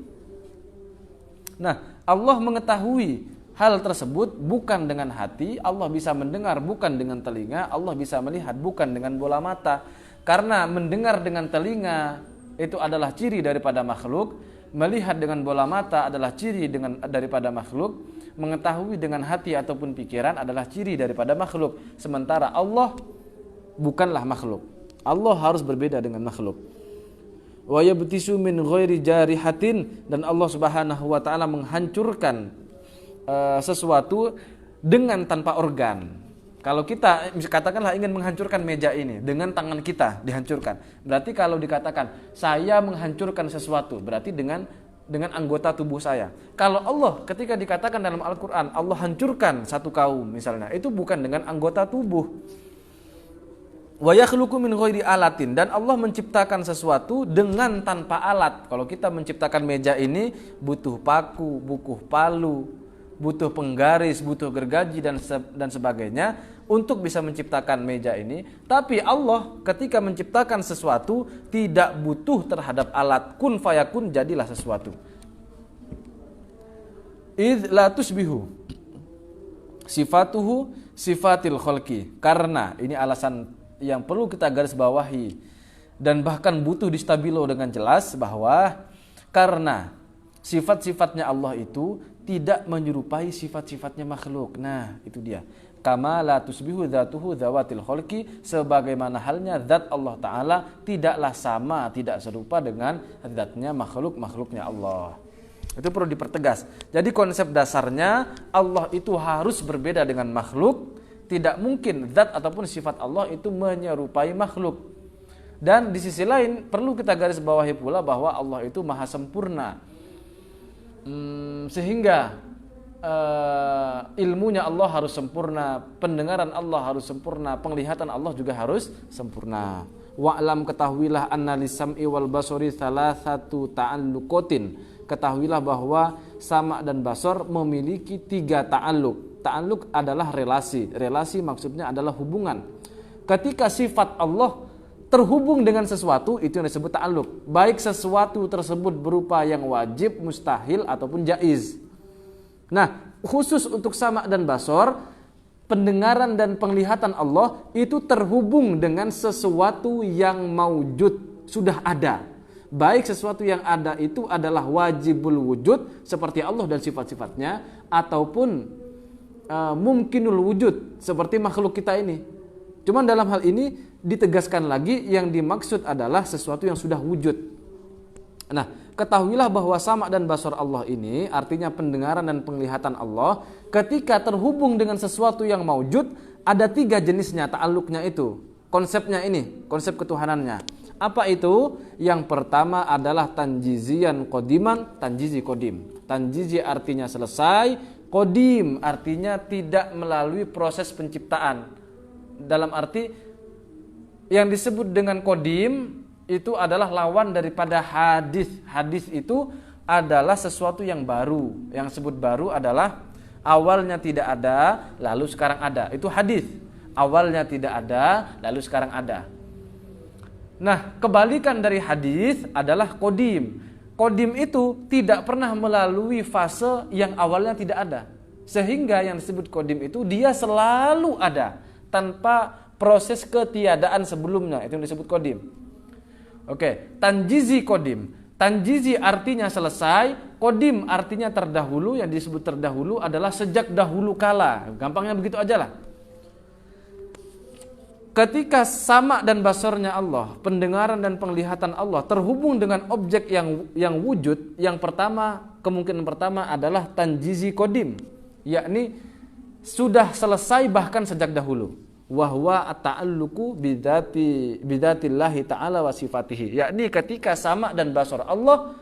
Speaker 1: Nah, Allah mengetahui hal tersebut bukan dengan hati, Allah bisa mendengar bukan dengan telinga, Allah bisa melihat bukan dengan bola mata. Karena mendengar dengan telinga itu adalah ciri daripada makhluk, melihat dengan bola mata adalah ciri daripada makhluk, mengetahui dengan hati ataupun pikiran adalah ciri daripada makhluk. Sementara Allah bukanlah makhluk. Allah harus berbeda dengan makhluk. Wa yabtisu min ghairi jarihatin, dan Allah Subhanahu wa taala menghancurkan sesuatu dengan tanpa organ. Kalau kita katakanlah ingin menghancurkan meja ini dengan tangan kita dihancurkan. Berarti kalau dikatakan saya menghancurkan sesuatu, berarti dengan anggota tubuh saya. Kalau Allah ketika dikatakan dalam Al-Qur'an Allah hancurkan satu kaum misalnya, itu bukan dengan anggota tubuh. Wa yakhluqu min ghairi alatin, dan Allah menciptakan sesuatu dengan tanpa alat. Kalau kita menciptakan meja ini butuh paku, butuh palu, butuh penggaris, butuh gergaji dan sebagainya untuk bisa menciptakan meja ini. Tapi Allah ketika menciptakan sesuatu tidak butuh terhadap alat. Kun fayakun, jadilah sesuatu. Idz la tusbihu sifatuhu sifatil khalqi. Karena ini alasan yang perlu kita garis bawahi dan bahkan butuh distabilo dengan jelas, bahwa karena sifat-sifatnya Allah itu tidak menyerupai sifat-sifatnya makhluk. Nah, itu dia. Kama la tusbihu dzatuhu dzawatil khalqi, sebagaimana halnya zat Allah taala tidaklah sama, tidak serupa dengan zatnya makhluknya Allah. Itu perlu dipertegas. Jadi konsep dasarnya Allah itu harus berbeda dengan makhluk. Tidak mungkin zat ataupun sifat Allah itu menyerupai makhluk. Dan di sisi lain perlu kita garis bawahi pula bahwa Allah itu maha sempurna. Sehingga ilmunya Allah harus sempurna, pendengaran Allah harus sempurna, penglihatan Allah juga harus sempurna. Wa'lam, ketahuilah anna lisam'i wal basari thalathatu ta'alluqatin. Ketahuilah bahwa sama dan basar memiliki 3 ta'alluq. ta'alluq adalah relasi. Relasi maksudnya adalah hubungan. Ketika sifat Allah terhubung dengan sesuatu, itu yang disebut ta'alluq. Baik sesuatu tersebut berupa yang wajib, mustahil, ataupun jaiz. Nah, khusus untuk sama' dan basor, pendengaran dan penglihatan Allah itu terhubung dengan sesuatu yang maujud, sudah ada. Baik sesuatu yang ada itu adalah wajibul wujud seperti Allah dan sifat-sifatnya, ataupun mungkinul wujud seperti makhluk kita ini. Cuman dalam hal ini ditegaskan lagi yang dimaksud adalah sesuatu yang sudah wujud. Nah, ketahuilah bahwa sama' dan basar Allah ini artinya pendengaran dan penglihatan Allah ketika terhubung dengan sesuatu yang maujud, ada 3 jenisnya ta'alluqnya itu. Konsepnya ini, konsep ketuhanannya. Apa itu? Yang pertama adalah tanjizian qodiman, tanjizi kodim. Tanjizi artinya selesai, kodim artinya tidak melalui proses penciptaan. Dalam arti yang disebut dengan kodim itu adalah lawan daripada hadis. Hadis itu adalah sesuatu yang baru. Yang disebut baru adalah awalnya tidak ada, lalu sekarang ada. Itu hadis. Awalnya tidak ada, lalu sekarang ada. Nah, kebalikan dari hadis adalah kodim. Kodim itu tidak pernah melalui fase yang awalnya tidak ada. Sehingga yang disebut kodim itu dia selalu ada tanpa proses ketiadaan sebelumnya. Itu yang disebut kodim. Oke, tanjizi kodim. Tanjizi artinya selesai, kodim artinya terdahulu. Yang disebut terdahulu adalah sejak dahulu kala. Gampangnya begitu aja lah. Ketika sama' dan basarnya Allah, pendengaran dan penglihatan Allah terhubung dengan objek yang wujud, yang pertama, kemungkinan pertama adalah tanjizi kodim, yakni sudah selesai bahkan sejak dahulu. Wahwa at-ta'alluqu bidatillahi ta'ala wa sifatihi, yakni ketika sama' dan basar Allah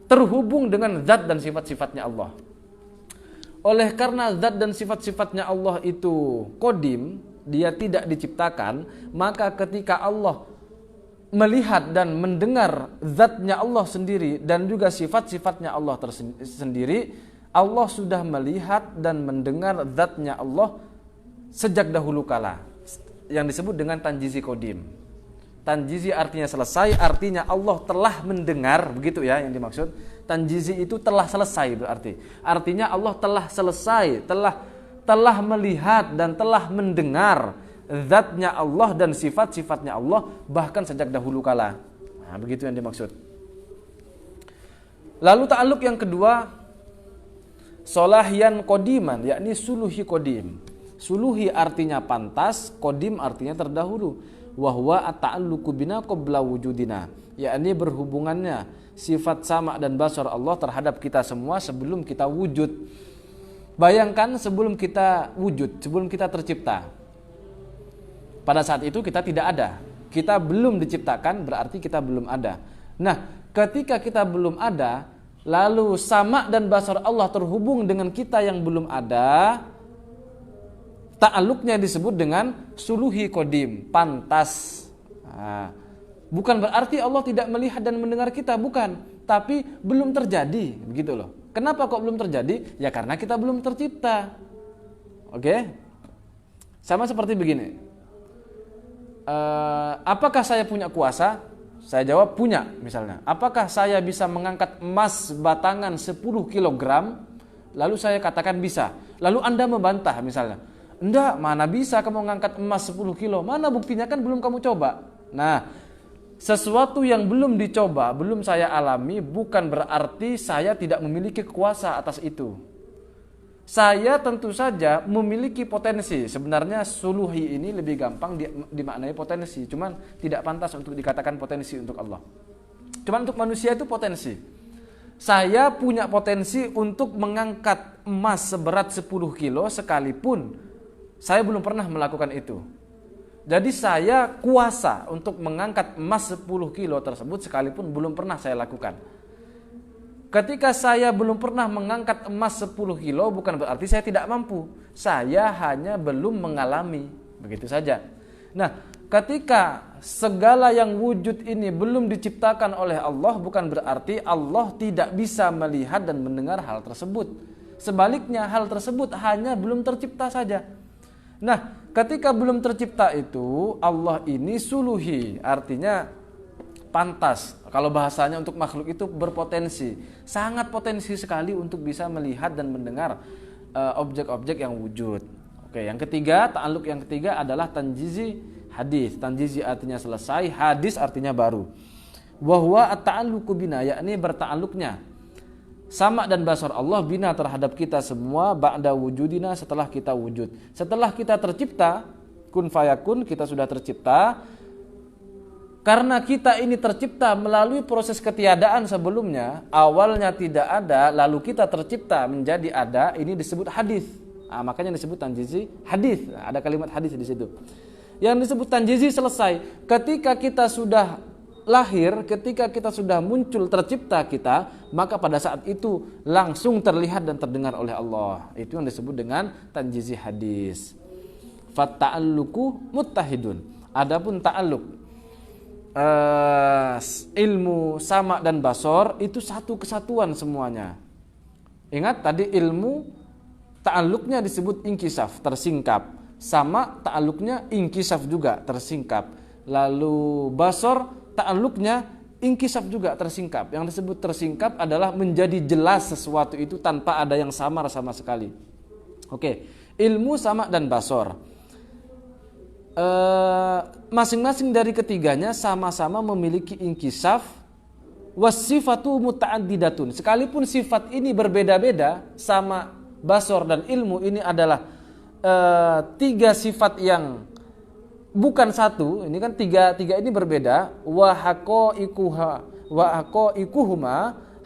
Speaker 1: terhubung dengan zat dan sifat-sifatnya Allah. Oleh karena zat dan sifat-sifatnya Allah itu kodim, dia tidak diciptakan, maka ketika Allah melihat dan mendengar zatnya Allah sendiri dan juga sifat-sifatnya Allah sendiri, Allah sudah melihat dan mendengar zatnya Allah sejak dahulu kala, yang disebut dengan tanjizi kodim. Tanjizi artinya selesai, artinya Allah telah mendengar, begitu ya yang dimaksud. Tanjizi itu telah selesai berarti. Artinya Allah telah selesai, telah melihat dan telah mendengar zatnya Allah dan sifat-sifatnya Allah bahkan sejak dahulu kala. Nah, begitu yang dimaksud. Lalu ta'alluq yang kedua, solahian kodiman, yakni suluhi kodim. Suluhi artinya pantas, kodim artinya terdahulu. Wahwa at-ta'alluqu bina qabla wujudina, yakni berhubungannya sifat sama' dan basar Allah terhadap kita semua sebelum kita wujud. Bayangkan sebelum kita wujud, sebelum kita tercipta. Pada saat itu kita tidak ada. Kita belum diciptakan, berarti kita belum ada. Nah, ketika kita belum ada, lalu sama' dan basar Allah terhubung dengan kita yang belum ada, ta'alluqnya disebut dengan suluhi kodim, pantas. Nah, bukan berarti Allah tidak melihat dan mendengar kita, bukan. Tapi belum terjadi, begitu loh. Kenapa kok belum terjadi? Ya karena kita belum tercipta. Oke? Sama seperti begini. Apakah saya punya kuasa? Saya jawab punya misalnya. Apakah saya bisa mengangkat emas batangan 10 kg? Lalu saya katakan bisa. Lalu Anda membantah misalnya. Enggak, mana bisa kamu mengangkat emas 10 kilo? Mana buktinya, kan belum kamu coba. Nah, sesuatu yang belum dicoba, belum saya alami, bukan berarti saya tidak memiliki kuasa atas itu. Saya tentu saja memiliki potensi. Sebenarnya suluhi ini lebih gampang dimaknai potensi, cuman tidak pantas untuk dikatakan potensi untuk Allah. Cuman untuk manusia itu potensi. Saya punya potensi untuk mengangkat emas seberat 10 kilo sekalipun saya belum pernah melakukan itu. Jadi saya kuasa untuk mengangkat emas 10 kilo tersebut sekalipun belum pernah saya lakukan. Ketika saya belum pernah mengangkat emas 10 kilo bukan berarti saya tidak mampu. Saya hanya belum mengalami. Begitu saja. Nah, ketika segala yang wujud ini belum diciptakan oleh Allah bukan berarti Allah tidak bisa melihat dan mendengar hal tersebut. Sebaliknya hal tersebut hanya belum tercipta saja. Nah, ketika belum tercipta itu Allah ini suluhi, artinya pantas. Kalau bahasanya untuk makhluk itu berpotensi, sangat potensi sekali untuk bisa melihat dan mendengar objek-objek yang wujud. Oke, yang ketiga, ta'alluq yang ketiga adalah tanjizi hadis. Tanjizi artinya selesai, hadis artinya baru. Wa huwa at-ta'alluqu bina, yakni berta'alluqnya sama dan basar Allah bina terhadap kita semua ba'da wujudina, setelah kita wujud. Setelah kita tercipta, kun fayakun, kita sudah tercipta. Karena kita ini tercipta melalui proses ketiadaan sebelumnya, awalnya tidak ada, lalu kita tercipta menjadi ada, ini disebut hadis. Nah, makanya disebut tanjizi hadis. Nah, ada kalimat hadis di situ. Yang disebut tanjizi selesai ketika kita sudah lahir, ketika kita sudah muncul tercipta kita, maka pada saat itu langsung terlihat dan terdengar oleh Allah. Itu yang disebut dengan tanjizi hadis. Fatta'alluqu muttahidun. Adapun ta'alluq, ilmu sama dan basor itu satu kesatuan semuanya. Ingat tadi ilmu ta'alluqnya disebut inkisaf, tersingkap. Sama ta'alluqnya inkisaf juga, tersingkap. Lalu basor ta'alluqnya inkisaf juga, tersingkap. Yang disebut tersingkap adalah menjadi jelas sesuatu itu tanpa ada yang samar sama sekali. Oke, ilmu sama dan basor. Masing-masing dari ketiganya sama-sama memiliki inkisaf. Wasifatu muta'addidatun. Sekalipun sifat ini berbeda-beda, sama basor dan ilmu ini adalah tiga sifat yang bukan satu, ini kan tiga ini berbeda. Wa haqaiquhuma,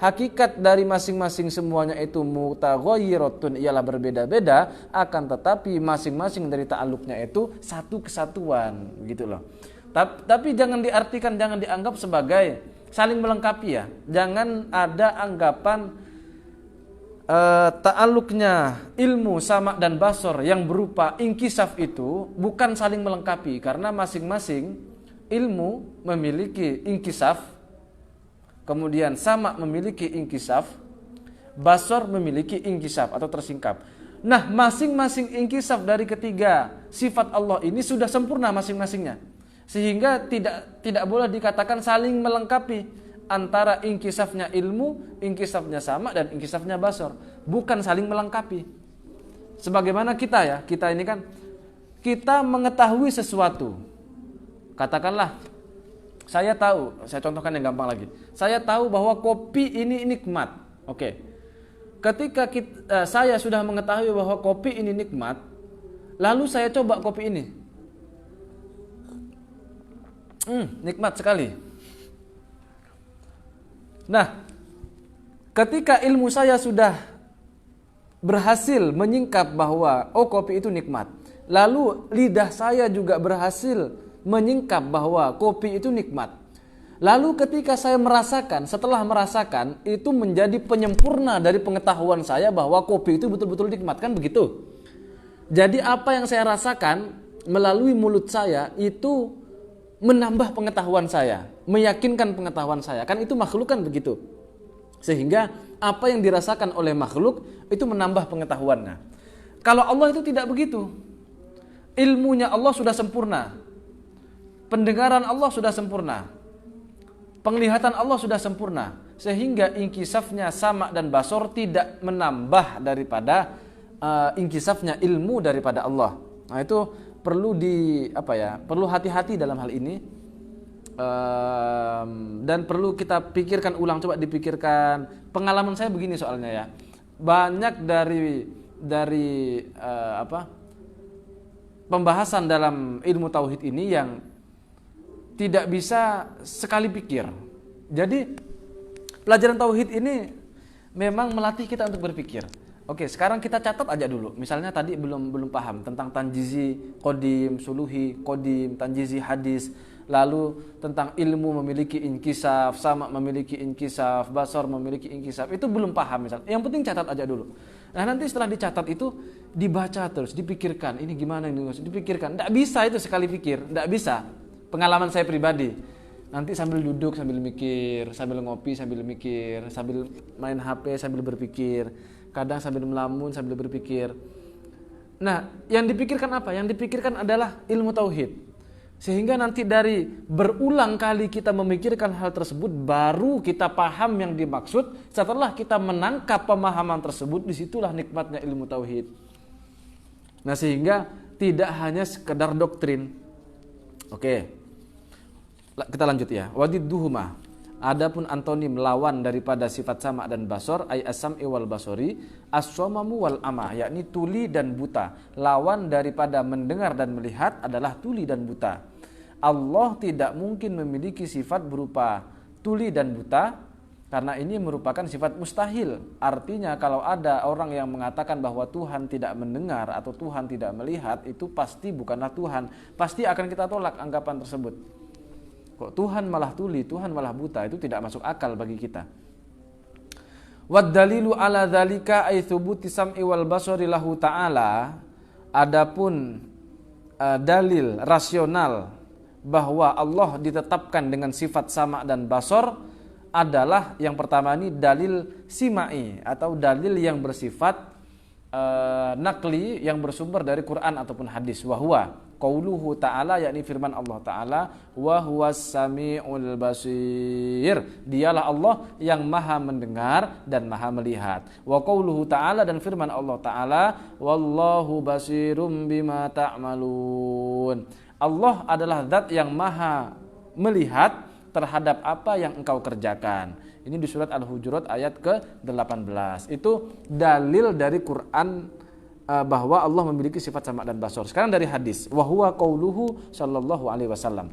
Speaker 1: hakikat dari masing-masing semuanya itu mutaghayyiratun, ialah berbeda-beda, akan tetapi masing-masing dari ta'alluqnya itu satu kesatuan, gitu loh. Tapi jangan diartikan, jangan dianggap sebagai saling melengkapi ya. Jangan ada anggapan ta'alluqnya ilmu sama dan basor yang berupa inkisaf itu bukan saling melengkapi, karena masing-masing ilmu memiliki inkisaf, kemudian sama memiliki inkisaf, basor memiliki inkisaf atau tersingkap. Nah, masing-masing inkisaf dari ketiga sifat Allah ini sudah sempurna masing-masingnya, sehingga tidak boleh dikatakan saling melengkapi antara inkisafnya ilmu, inkisafnya sama, dan inkisafnya basor. Bukan saling melengkapi. Sebagaimana kita ini kan, kita mengetahui sesuatu. Katakanlah, saya contohkan yang gampang lagi. Saya tahu bahwa kopi ini nikmat. Oke. Ketika saya sudah mengetahui bahwa kopi ini nikmat, lalu saya coba kopi ini. Nikmat sekali. Nah, ketika ilmu saya sudah berhasil menyingkap bahwa kopi itu nikmat, lalu lidah saya juga berhasil menyingkap bahwa kopi itu nikmat, lalu ketika saya merasakan, setelah merasakan, itu menjadi penyempurna dari pengetahuan saya bahwa kopi itu betul-betul nikmat, kan begitu? Jadi apa yang saya rasakan melalui mulut saya itu menambah pengetahuan saya, meyakinkan pengetahuan saya. Kan itu makhluk kan begitu. Sehingga apa yang dirasakan oleh makhluk itu menambah pengetahuannya. Kalau Allah itu tidak begitu. Ilmunya Allah sudah sempurna. Pendengaran Allah sudah sempurna. Penglihatan Allah sudah sempurna. Sehingga inkisafnya sama dan basor tidak menambah daripada inkisafnya ilmu daripada Allah. Nah, itu perlu perlu hati-hati dalam hal ini, dan perlu kita pikirkan ulang. Coba dipikirkan. Pengalaman saya begini soalnya ya, banyak dari pembahasan dalam ilmu tauhid ini yang tidak bisa sekali pikir. Jadi pelajaran tauhid ini memang melatih kita untuk berpikir. Oke, sekarang kita catat aja dulu. Misalnya tadi belum paham tentang tanjizi qadim, suluhi qadim, tanjizi hadis, lalu tentang ilmu memiliki inkisaf, sama memiliki inkisaf, basar memiliki inkisaf. Itu belum paham misalnya. Yang penting catat aja dulu. Nah, nanti setelah dicatat itu dibaca terus, dipikirkan. Ini gimana ini? Dipikirkan. Enggak bisa itu sekali pikir, enggak bisa. Pengalaman saya pribadi. nanti sambil duduk sambil mikir, sambil ngopi sambil mikir, sambil main HP sambil berpikir, kadang sambil melamun sambil berpikir. Nah, yang dipikirkan apa? Yang dipikirkan adalah ilmu tauhid. Sehingga nanti dari berulang kali kita memikirkan hal tersebut, baru kita paham yang dimaksud. Setelah kita menangkap pemahaman tersebut, disitulah nikmatnya ilmu tauhid. Nah, sehingga tidak hanya sekedar doktrin. Oke. Kita lanjut ya. Wadidduhuma. Adapun antonim lawan daripada sifat sama dan basor ay as-sam'i wal basori as-somamu wal amah, yakni tuli dan buta. Lawan daripada mendengar dan melihat adalah tuli dan buta. Allah tidak mungkin memiliki sifat berupa tuli dan buta karena ini merupakan sifat mustahil. Artinya kalau ada orang yang mengatakan bahwa Tuhan tidak mendengar atau Tuhan tidak melihat, itu pasti bukanlah Tuhan. Pasti akan kita tolak anggapan tersebut. Kok Tuhan malah tuli, Tuhan malah buta, itu tidak masuk akal bagi kita. Wad dalilu ala dzalika ay thubuti sam'i wal basari lahu ta'ala. Adapun dalil rasional bahwa Allah ditetapkan dengan sifat sama dan basar adalah yang pertama ini dalil simai atau dalil yang bersifat nakli yang bersumber dari Quran ataupun hadis. Wahwa qauluhu ta'ala, yakni firman Allah Ta'ala, wa huwas sami'ul basir, dialah Allah yang maha mendengar dan maha melihat. Wa qauluhu ta'ala, dan firman Allah Ta'ala, wallahu basirum bima ta'malun, Allah adalah zat yang maha melihat terhadap apa yang engkau kerjakan. Ini di surat Al-Hujurat ayat ke-18. Itu dalil dari Quran bahwa Allah memiliki sifat sama dan basar. Sekarang dari hadis, wa huwa qauluhu sallallahu alaihi wasallam.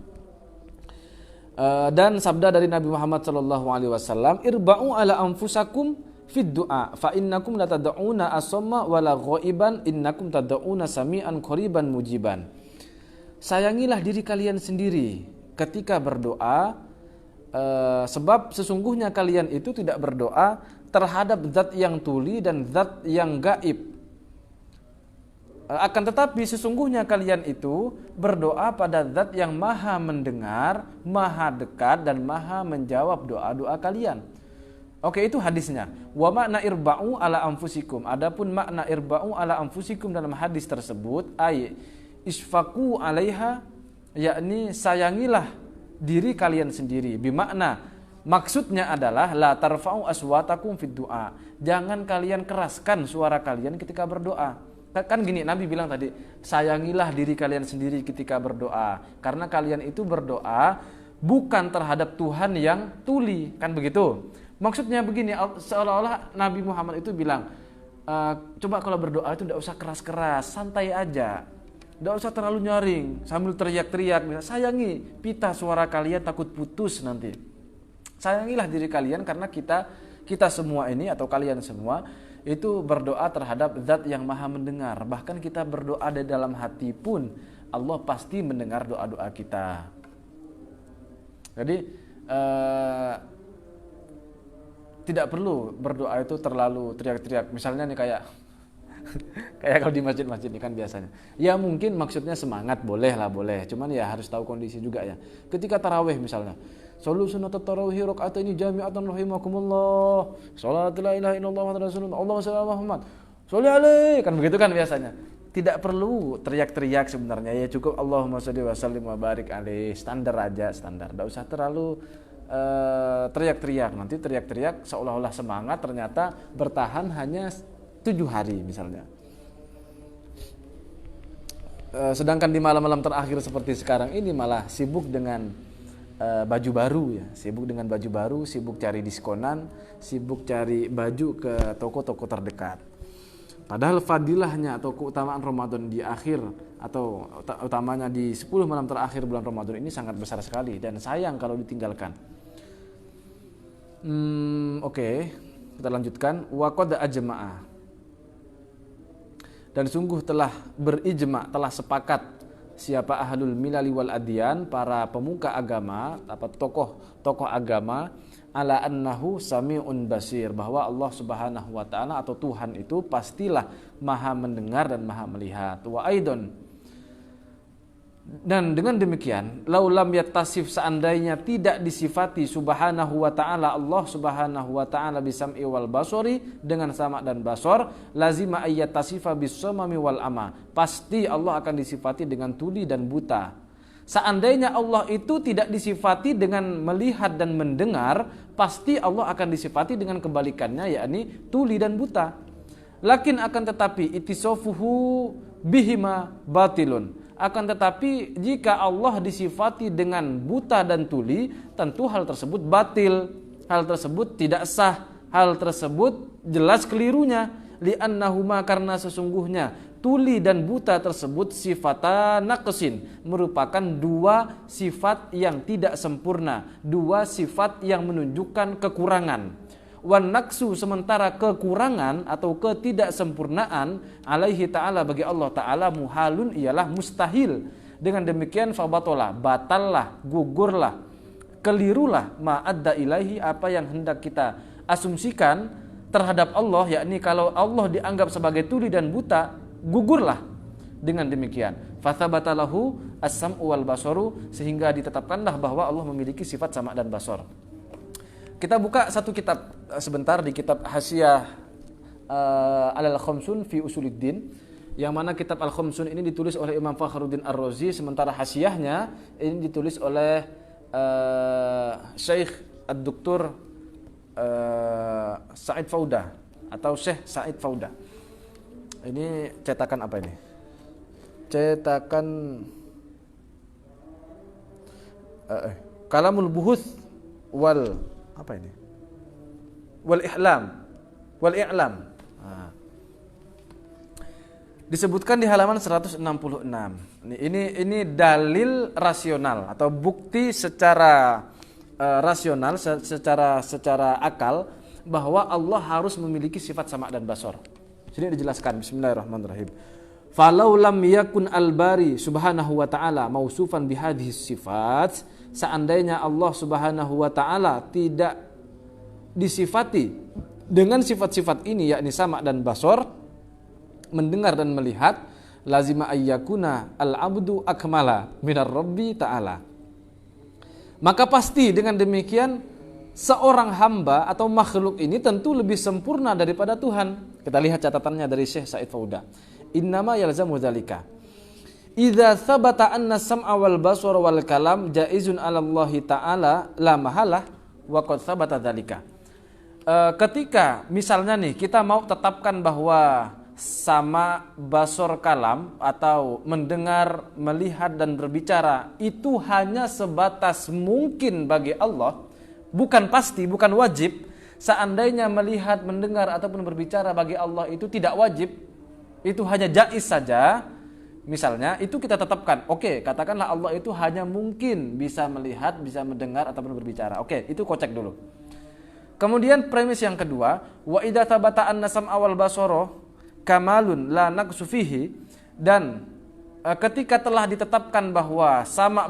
Speaker 1: Dan sabda dari Nabi Muhammad sallallahu alaihi wasallam, irba'u ala anfusakum fid du'a fa innakum la tad'una asamma wala ghaiban innakum tad'una sami'an qariban mujiban. Sayangilah diri kalian sendiri ketika berdoa, sebab sesungguhnya kalian itu tidak berdoa terhadap zat yang tuli dan zat yang gaib. Akan tetapi sesungguhnya kalian itu berdoa pada zat yang maha mendengar, maha dekat, dan maha menjawab doa-doa kalian. Oke, itu hadisnya. Wa makna irba'u ala anfusikum. Adapun makna irba'u ala anfusikum dalam hadis tersebut, ay isfaku alaiha, yakni sayangilah diri kalian sendiri. Bimakna, maksudnya adalah la tarfa'u aswatakum fid du'a. Jangan kalian keraskan suara kalian ketika berdoa. Kan gini, Nabi bilang tadi, sayangilah diri kalian sendiri ketika berdoa, karena kalian itu berdoa bukan terhadap Tuhan yang tuli, kan begitu. Maksudnya begini, seolah-olah Nabi Muhammad itu bilang, coba kalau berdoa itu tidak usah keras-keras, santai aja, tidak usah terlalu nyaring sambil teriak-teriak. Sayangi pita suara kalian, takut putus nanti. Sayangilah diri kalian, karena kita semua ini atau kalian semua itu berdoa terhadap zat yang maha mendengar. Bahkan kita berdoa di dalam hati pun Allah pasti mendengar doa-doa kita. Jadi tidak perlu berdoa itu terlalu teriak-teriak. Misalnya nih kayak kalau di masjid-masjid ini kan biasanya. Ya mungkin maksudnya semangat, boleh lah, boleh. Cuman ya harus tahu kondisi juga ya. Ketika tarawih misalnya, Sallu sunnatat tarawih raka'ataini jami'atan rahimakumullah. Shalatu la ilaha illallah Muhammadur Rasulullah. Allahumma shalli ala Muhammad. Shalli alaihi. Kan begitu kan biasanya. Tidak perlu teriak-teriak sebenarnya. Ya cukup Allahumma shalli wa sallim wa barik alaihi. Standar aja, standar. Enggak usah terlalu teriak-teriak. Nanti teriak-teriak seolah-olah semangat, ternyata bertahan hanya 7 hari misalnya. Sedangkan di malam-malam terakhir seperti sekarang ini malah sibuk dengan baju baru ya, sibuk dengan baju baru, sibuk cari diskonan, sibuk cari baju ke toko-toko terdekat. Padahal fadilahnya atau keutamaan Ramadan di akhir atau utamanya di 10 malam terakhir bulan Ramadan ini sangat besar sekali dan sayang kalau ditinggalkan. Oke, kita lanjutkan. Wa qad ajma'a. Dan sungguh telah berijma', telah sepakat siapa ahlul milali wal adyan, para pemuka agama, tokoh agama, ala annahu sami'un basir, bahwa Allah Subhanahu wa taala atau Tuhan itu pastilah maha mendengar dan maha melihat. Wa aidon, Dan dengan demikian, laulam yattasif, seandainya tidak disifati subhanahu wa ta'ala, Allah subhanahu wa ta'ala bisam'i wal basori, dengan sama dan basor, lazima ayyattasifa bisamami wal ama, pasti Allah akan disifati dengan tuli dan buta. Seandainya Allah itu tidak disifati dengan melihat dan mendengar, pasti Allah akan disifati dengan kebalikannya, yakni tuli dan buta. Lakin akan tetapi itisofuhu bihima batilun. Akan tetapi jika Allah disifati dengan buta dan tuli, tentu hal tersebut batil, hal tersebut tidak sah, hal tersebut jelas kelirunya. Li'annahuma, karena sesungguhnya tuli dan buta tersebut sifatan naqsin, merupakan dua sifat yang tidak sempurna, dua sifat yang menunjukkan kekurangan. Wan naqsu, sementara kekurangan atau ketidaksempurnaan, alaihi ta'ala, bagi Allah ta'ala, muhalun, ialah mustahil. Dengan demikian fabatolah, batallah, gugurlah, kelirulah, ma'adda ilaihi, apa yang hendak kita asumsikan terhadap Allah, yakni kalau Allah dianggap sebagai tuli dan buta, gugurlah dengan demikian. Fathabatalahu as-sam'u wal basaru, sehingga ditetapkanlah bahwa Allah memiliki sifat sama dan basar. Kita buka satu kitab sebentar, di kitab Hasyiah Al-Khamsun fi Usuluddin, yang mana kitab Al-Khamsun ini ditulis oleh Imam Fakhruddin Ar-Razi, sementara hasyiahnya ini ditulis oleh Syekh Ad-Doktor Said Fauda atau Syekh Said Fauda. Ini cetakan apa ini? Cetakan Kalamul Buhuth wal apa ini? Wal I'lam. Disebutkan di halaman 166. Ini dalil rasional atau bukti secara rasional, secara akal, bahwa Allah harus memiliki sifat sama dan basar. Sini dijelaskan, bismillahirrahmanirrahim. Falau lam yakun al-bari subhanahu wa ta'ala mausufan bihadhihi sifat, seandainya Allah subhanahu wa ta'ala tidak disifati dengan sifat-sifat ini, yakni sama dan basar, mendengar dan melihat, lazima ayyakuna al-abdu akmala minar rabbi ta'ala, maka pasti dengan demikian seorang hamba atau makhluk ini tentu lebih sempurna daripada Tuhan. Kita lihat catatannya dari Syekh Said Fauda. Innama yalzamu dzalika idza thabata anna sam'a wal basara wal kalam jaizun 'ala Allah ta'ala la mahalah wa qad thabata dzalika. Ketika misalnya nih kita mau tetapkan bahwa sama, basar, kalam atau mendengar, melihat dan berbicara itu hanya sebatas mungkin bagi Allah, bukan pasti, bukan wajib. Seandainya melihat, mendengar ataupun berbicara bagi Allah itu tidak wajib, itu hanya jaiz saja, misalnya, itu kita tetapkan. Oke, katakanlah Allah itu hanya mungkin bisa melihat, bisa mendengar ataupun berbicara. Oke, itu kocek dulu. Kemudian premis yang kedua, wa idza thabata anna sam'a wal basara kamalun la naqsu fihi, dan ketika telah ditetapkan bahwa sama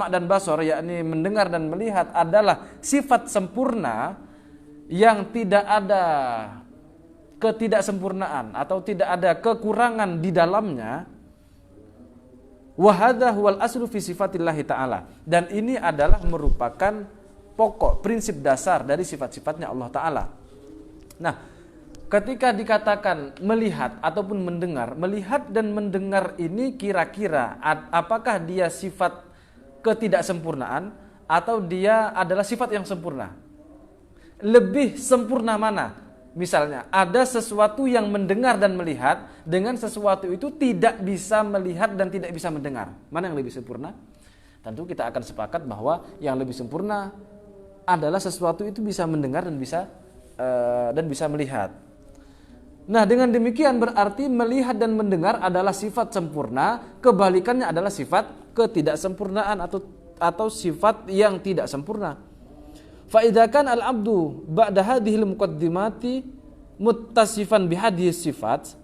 Speaker 1: dan basar, yakni mendengar dan melihat, adalah sifat sempurna yang tidak ada ketidaksempurnaan atau tidak ada kekurangan di dalamnya, wa hadza huwal aslu fi sifatillahi ta'ala, dan ini adalah merupakan pokok prinsip dasar dari sifat-sifatnya Allah Ta'ala. Nah, ketika dikatakan melihat ataupun mendengar, melihat dan mendengar ini kira-kira apakah dia sifat ketidaksempurnaan atau dia adalah sifat yang sempurna? Lebih sempurna mana? Misalnya ada sesuatu yang mendengar dan melihat, dengan sesuatu itu tidak bisa melihat dan tidak bisa mendengar. Mana yang lebih sempurna? Tentu kita akan sepakat bahwa yang lebih sempurna adalah sesuatu itu bisa mendengar dan bisa melihat. Nah, dengan demikian berarti melihat dan mendengar adalah sifat sempurna, kebalikannya adalah sifat ketidaksempurnaan atau sifat yang tidak sempurna. Fa idza kana al-'abdu ba'da hadhihi al-muqaddimati muttasifan bihadhihi sifat,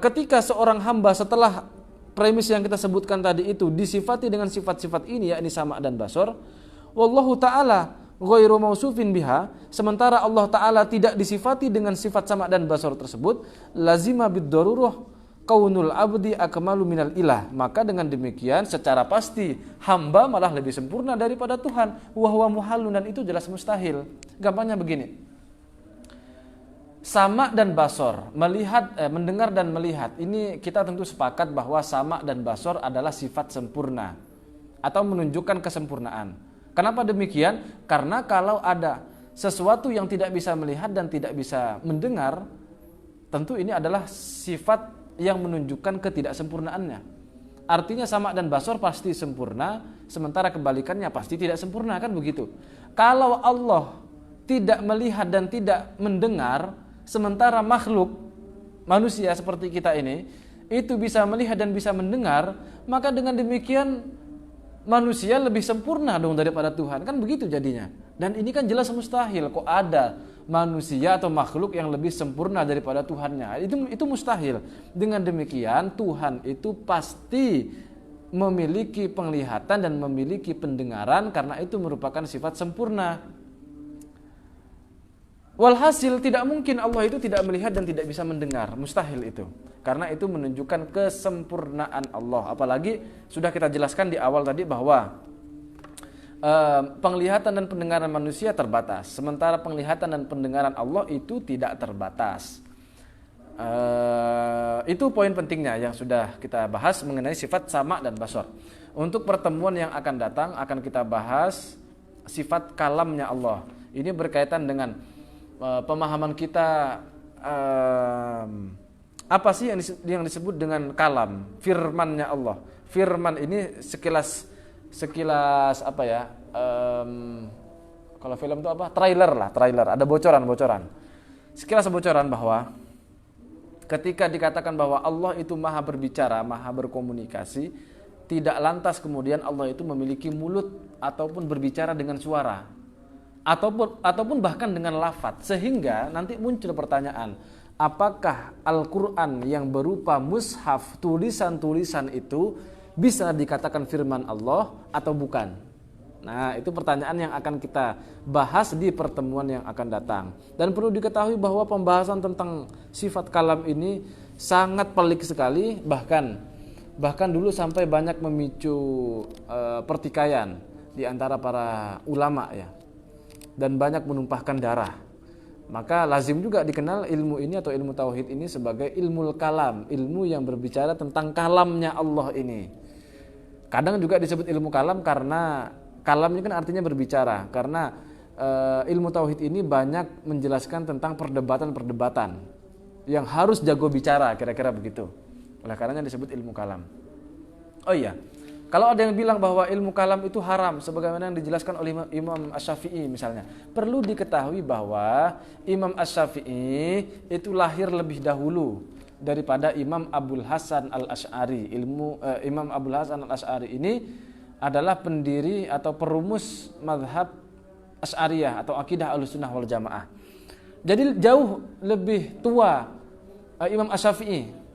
Speaker 1: ketika seorang hamba setelah premis yang kita sebutkan tadi itu disifati dengan sifat-sifat ini, yakni sama dan basar, wallahu ta'ala ghairu mausufin biha, sementara Allah Ta'ala tidak disifati dengan sifat sama dan basar tersebut, lazima bid-darurah kaunul abdi akmalu minal ilah. Maka dengan demikian secara pasti hamba malah lebih sempurna daripada Tuhan. Wa huwa muhalun, dan itu jelas mustahil. Gampangnya begini. Sama dan basor, mendengar dan melihat. Ini kita tentu sepakat bahwa sama dan basor adalah sifat sempurna atau menunjukkan kesempurnaan. Kenapa demikian? Karena kalau ada sesuatu yang tidak bisa melihat dan tidak bisa mendengar, tentu ini adalah sifat yang menunjukkan ketidaksempurnaannya. Artinya sama dan basor pasti sempurna, sementara kebalikannya pasti tidak sempurna, kan begitu. Kalau Allah tidak melihat dan tidak mendengar, sementara makhluk manusia seperti kita ini itu bisa melihat dan bisa mendengar, maka dengan demikian manusia lebih sempurna dong daripada Tuhan, kan begitu jadinya. Dan ini kan jelas mustahil, kok ada manusia atau makhluk yang lebih sempurna daripada Tuhannya. Itu mustahil. Dengan demikian Tuhan itu pasti memiliki penglihatan dan memiliki pendengaran, karena itu merupakan sifat sempurna. Walhasil tidak mungkin Allah itu tidak melihat dan tidak bisa mendengar, mustahil itu. Karena itu menunjukkan kesempurnaan Allah. Apalagi sudah kita jelaskan di awal tadi bahwa penglihatan dan pendengaran manusia terbatas, sementara penglihatan dan pendengaran Allah itu tidak terbatas. Itu poin pentingnya yang sudah kita bahas mengenai sifat sama dan basor. Untuk pertemuan yang akan datang akan kita bahas sifat kalamnya Allah. Ini berkaitan dengan pemahaman kita, apa sih yang disebut dengan kalam, firmannya Allah. Firman ini sekilas apa ya, kalau film itu apa, trailer, ada bocoran. Sekilas bocoran bahwa ketika dikatakan bahwa Allah itu maha berbicara, maha berkomunikasi, tidak lantas kemudian Allah itu memiliki mulut ataupun berbicara dengan suara, ataupun bahkan dengan lafaz, sehingga nanti muncul pertanyaan, apakah Al-Quran yang berupa mushaf, tulisan-tulisan itu bisa dikatakan firman Allah atau bukan? Nah, itu pertanyaan yang akan kita bahas di pertemuan yang akan datang. Dan perlu diketahui bahwa pembahasan tentang sifat kalam ini sangat pelik sekali, bahkan dulu sampai banyak memicu pertikaian di antara para ulama ya, dan banyak menumpahkan darah. Maka lazim juga dikenal ilmu ini atau ilmu tauhid ini sebagai ilmu kalam, ilmu yang berbicara tentang kalamnya Allah ini. Kadang juga disebut ilmu kalam karena kalam ini kan artinya berbicara, karena ilmu tauhid ini banyak menjelaskan tentang perdebatan-perdebatan yang harus jago bicara, kira-kira begitu. Oleh karenanya disebut ilmu kalam. Oh iya, kalau ada yang bilang bahwa ilmu kalam itu haram, sebagaimana yang dijelaskan oleh Imam Asy-Syafi'i misalnya, perlu diketahui bahwa Imam Asy-Syafi'i itu lahir lebih dahulu daripada Imam Abul Hasan Al-Asy'ari. Imam Abul Hasan Al-Asy'ari ini adalah pendiri atau perumus mazhab Asy'ariyah atau akidah Ahlussunnah wal Jamaah. Jadi jauh lebih tua Imam Asy-Syafi'i.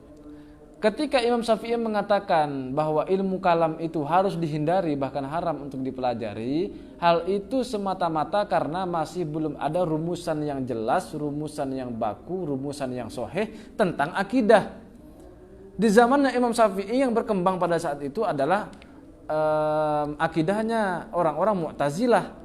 Speaker 1: Ketika Imam Syafi'i mengatakan bahwa ilmu kalam itu harus dihindari, bahkan haram untuk dipelajari, hal itu semata-mata karena masih belum ada rumusan yang jelas, rumusan yang baku, rumusan yang sahih tentang akidah. Di zamannya Imam Syafi'i yang berkembang pada saat itu adalah akidahnya orang-orang Mu'tazilah.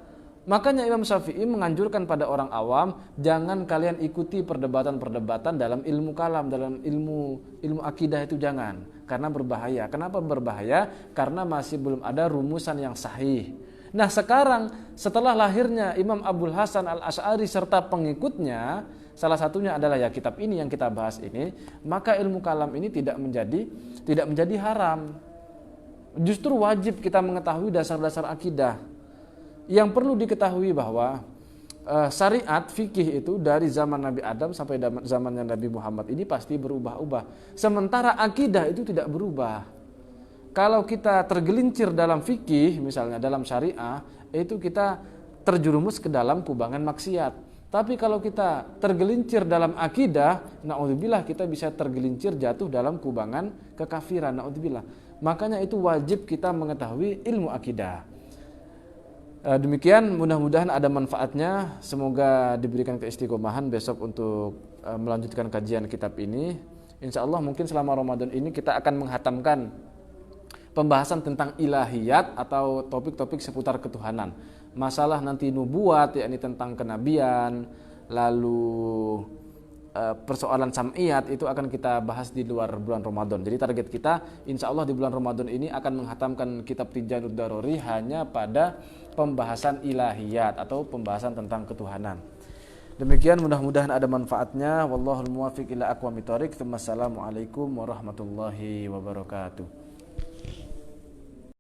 Speaker 1: Makanya Imam Syafi'i menganjurkan pada orang awam, jangan kalian ikuti perdebatan-perdebatan dalam ilmu kalam, dalam ilmu akidah itu jangan, karena berbahaya. Kenapa berbahaya? Karena masih belum ada rumusan yang sahih. Nah, sekarang setelah lahirnya Imam Abul Hasan Al-Asy'ari serta pengikutnya, salah satunya adalah ya kitab ini yang kita bahas ini, maka ilmu kalam ini tidak menjadi haram. Justru wajib kita mengetahui dasar-dasar akidah. Yang perlu diketahui bahwa syariat fikih itu dari zaman Nabi Adam sampai zamannya Nabi Muhammad ini pasti berubah-ubah. Sementara akidah itu tidak berubah. Kalau kita tergelincir dalam fikih, misalnya dalam syariah, itu kita terjerumus ke dalam kubangan maksiat. Tapi kalau kita tergelincir dalam akidah, na'udzubillah, kita bisa tergelincir jatuh dalam kubangan kekafiran, na'udzubillah. Makanya itu wajib kita mengetahui ilmu akidah. Demikian, mudah-mudahan ada manfaatnya. Semoga diberikan keistiqomahan besok untuk melanjutkan kajian kitab ini. Insya Allah mungkin selama Ramadan ini kita akan menghatamkan pembahasan tentang ilahiyat atau topik-topik seputar ketuhanan. Masalah nanti nubuat, yakni tentang kenabian, lalu persoalan sam'iyat itu akan kita bahas di luar bulan Ramadan. Jadi target kita insya Allah di bulan Ramadan ini akan menghatamkan kitab Tijanud Daruri hanya pada pembahasan ilahiyat atau pembahasan tentang ketuhanan. Demikian, mudah-mudahan ada manfaatnya. Wallahul muwaffiq ila aqwamit thoriq. Assalamualaikum warahmatullahi wabarakatuh.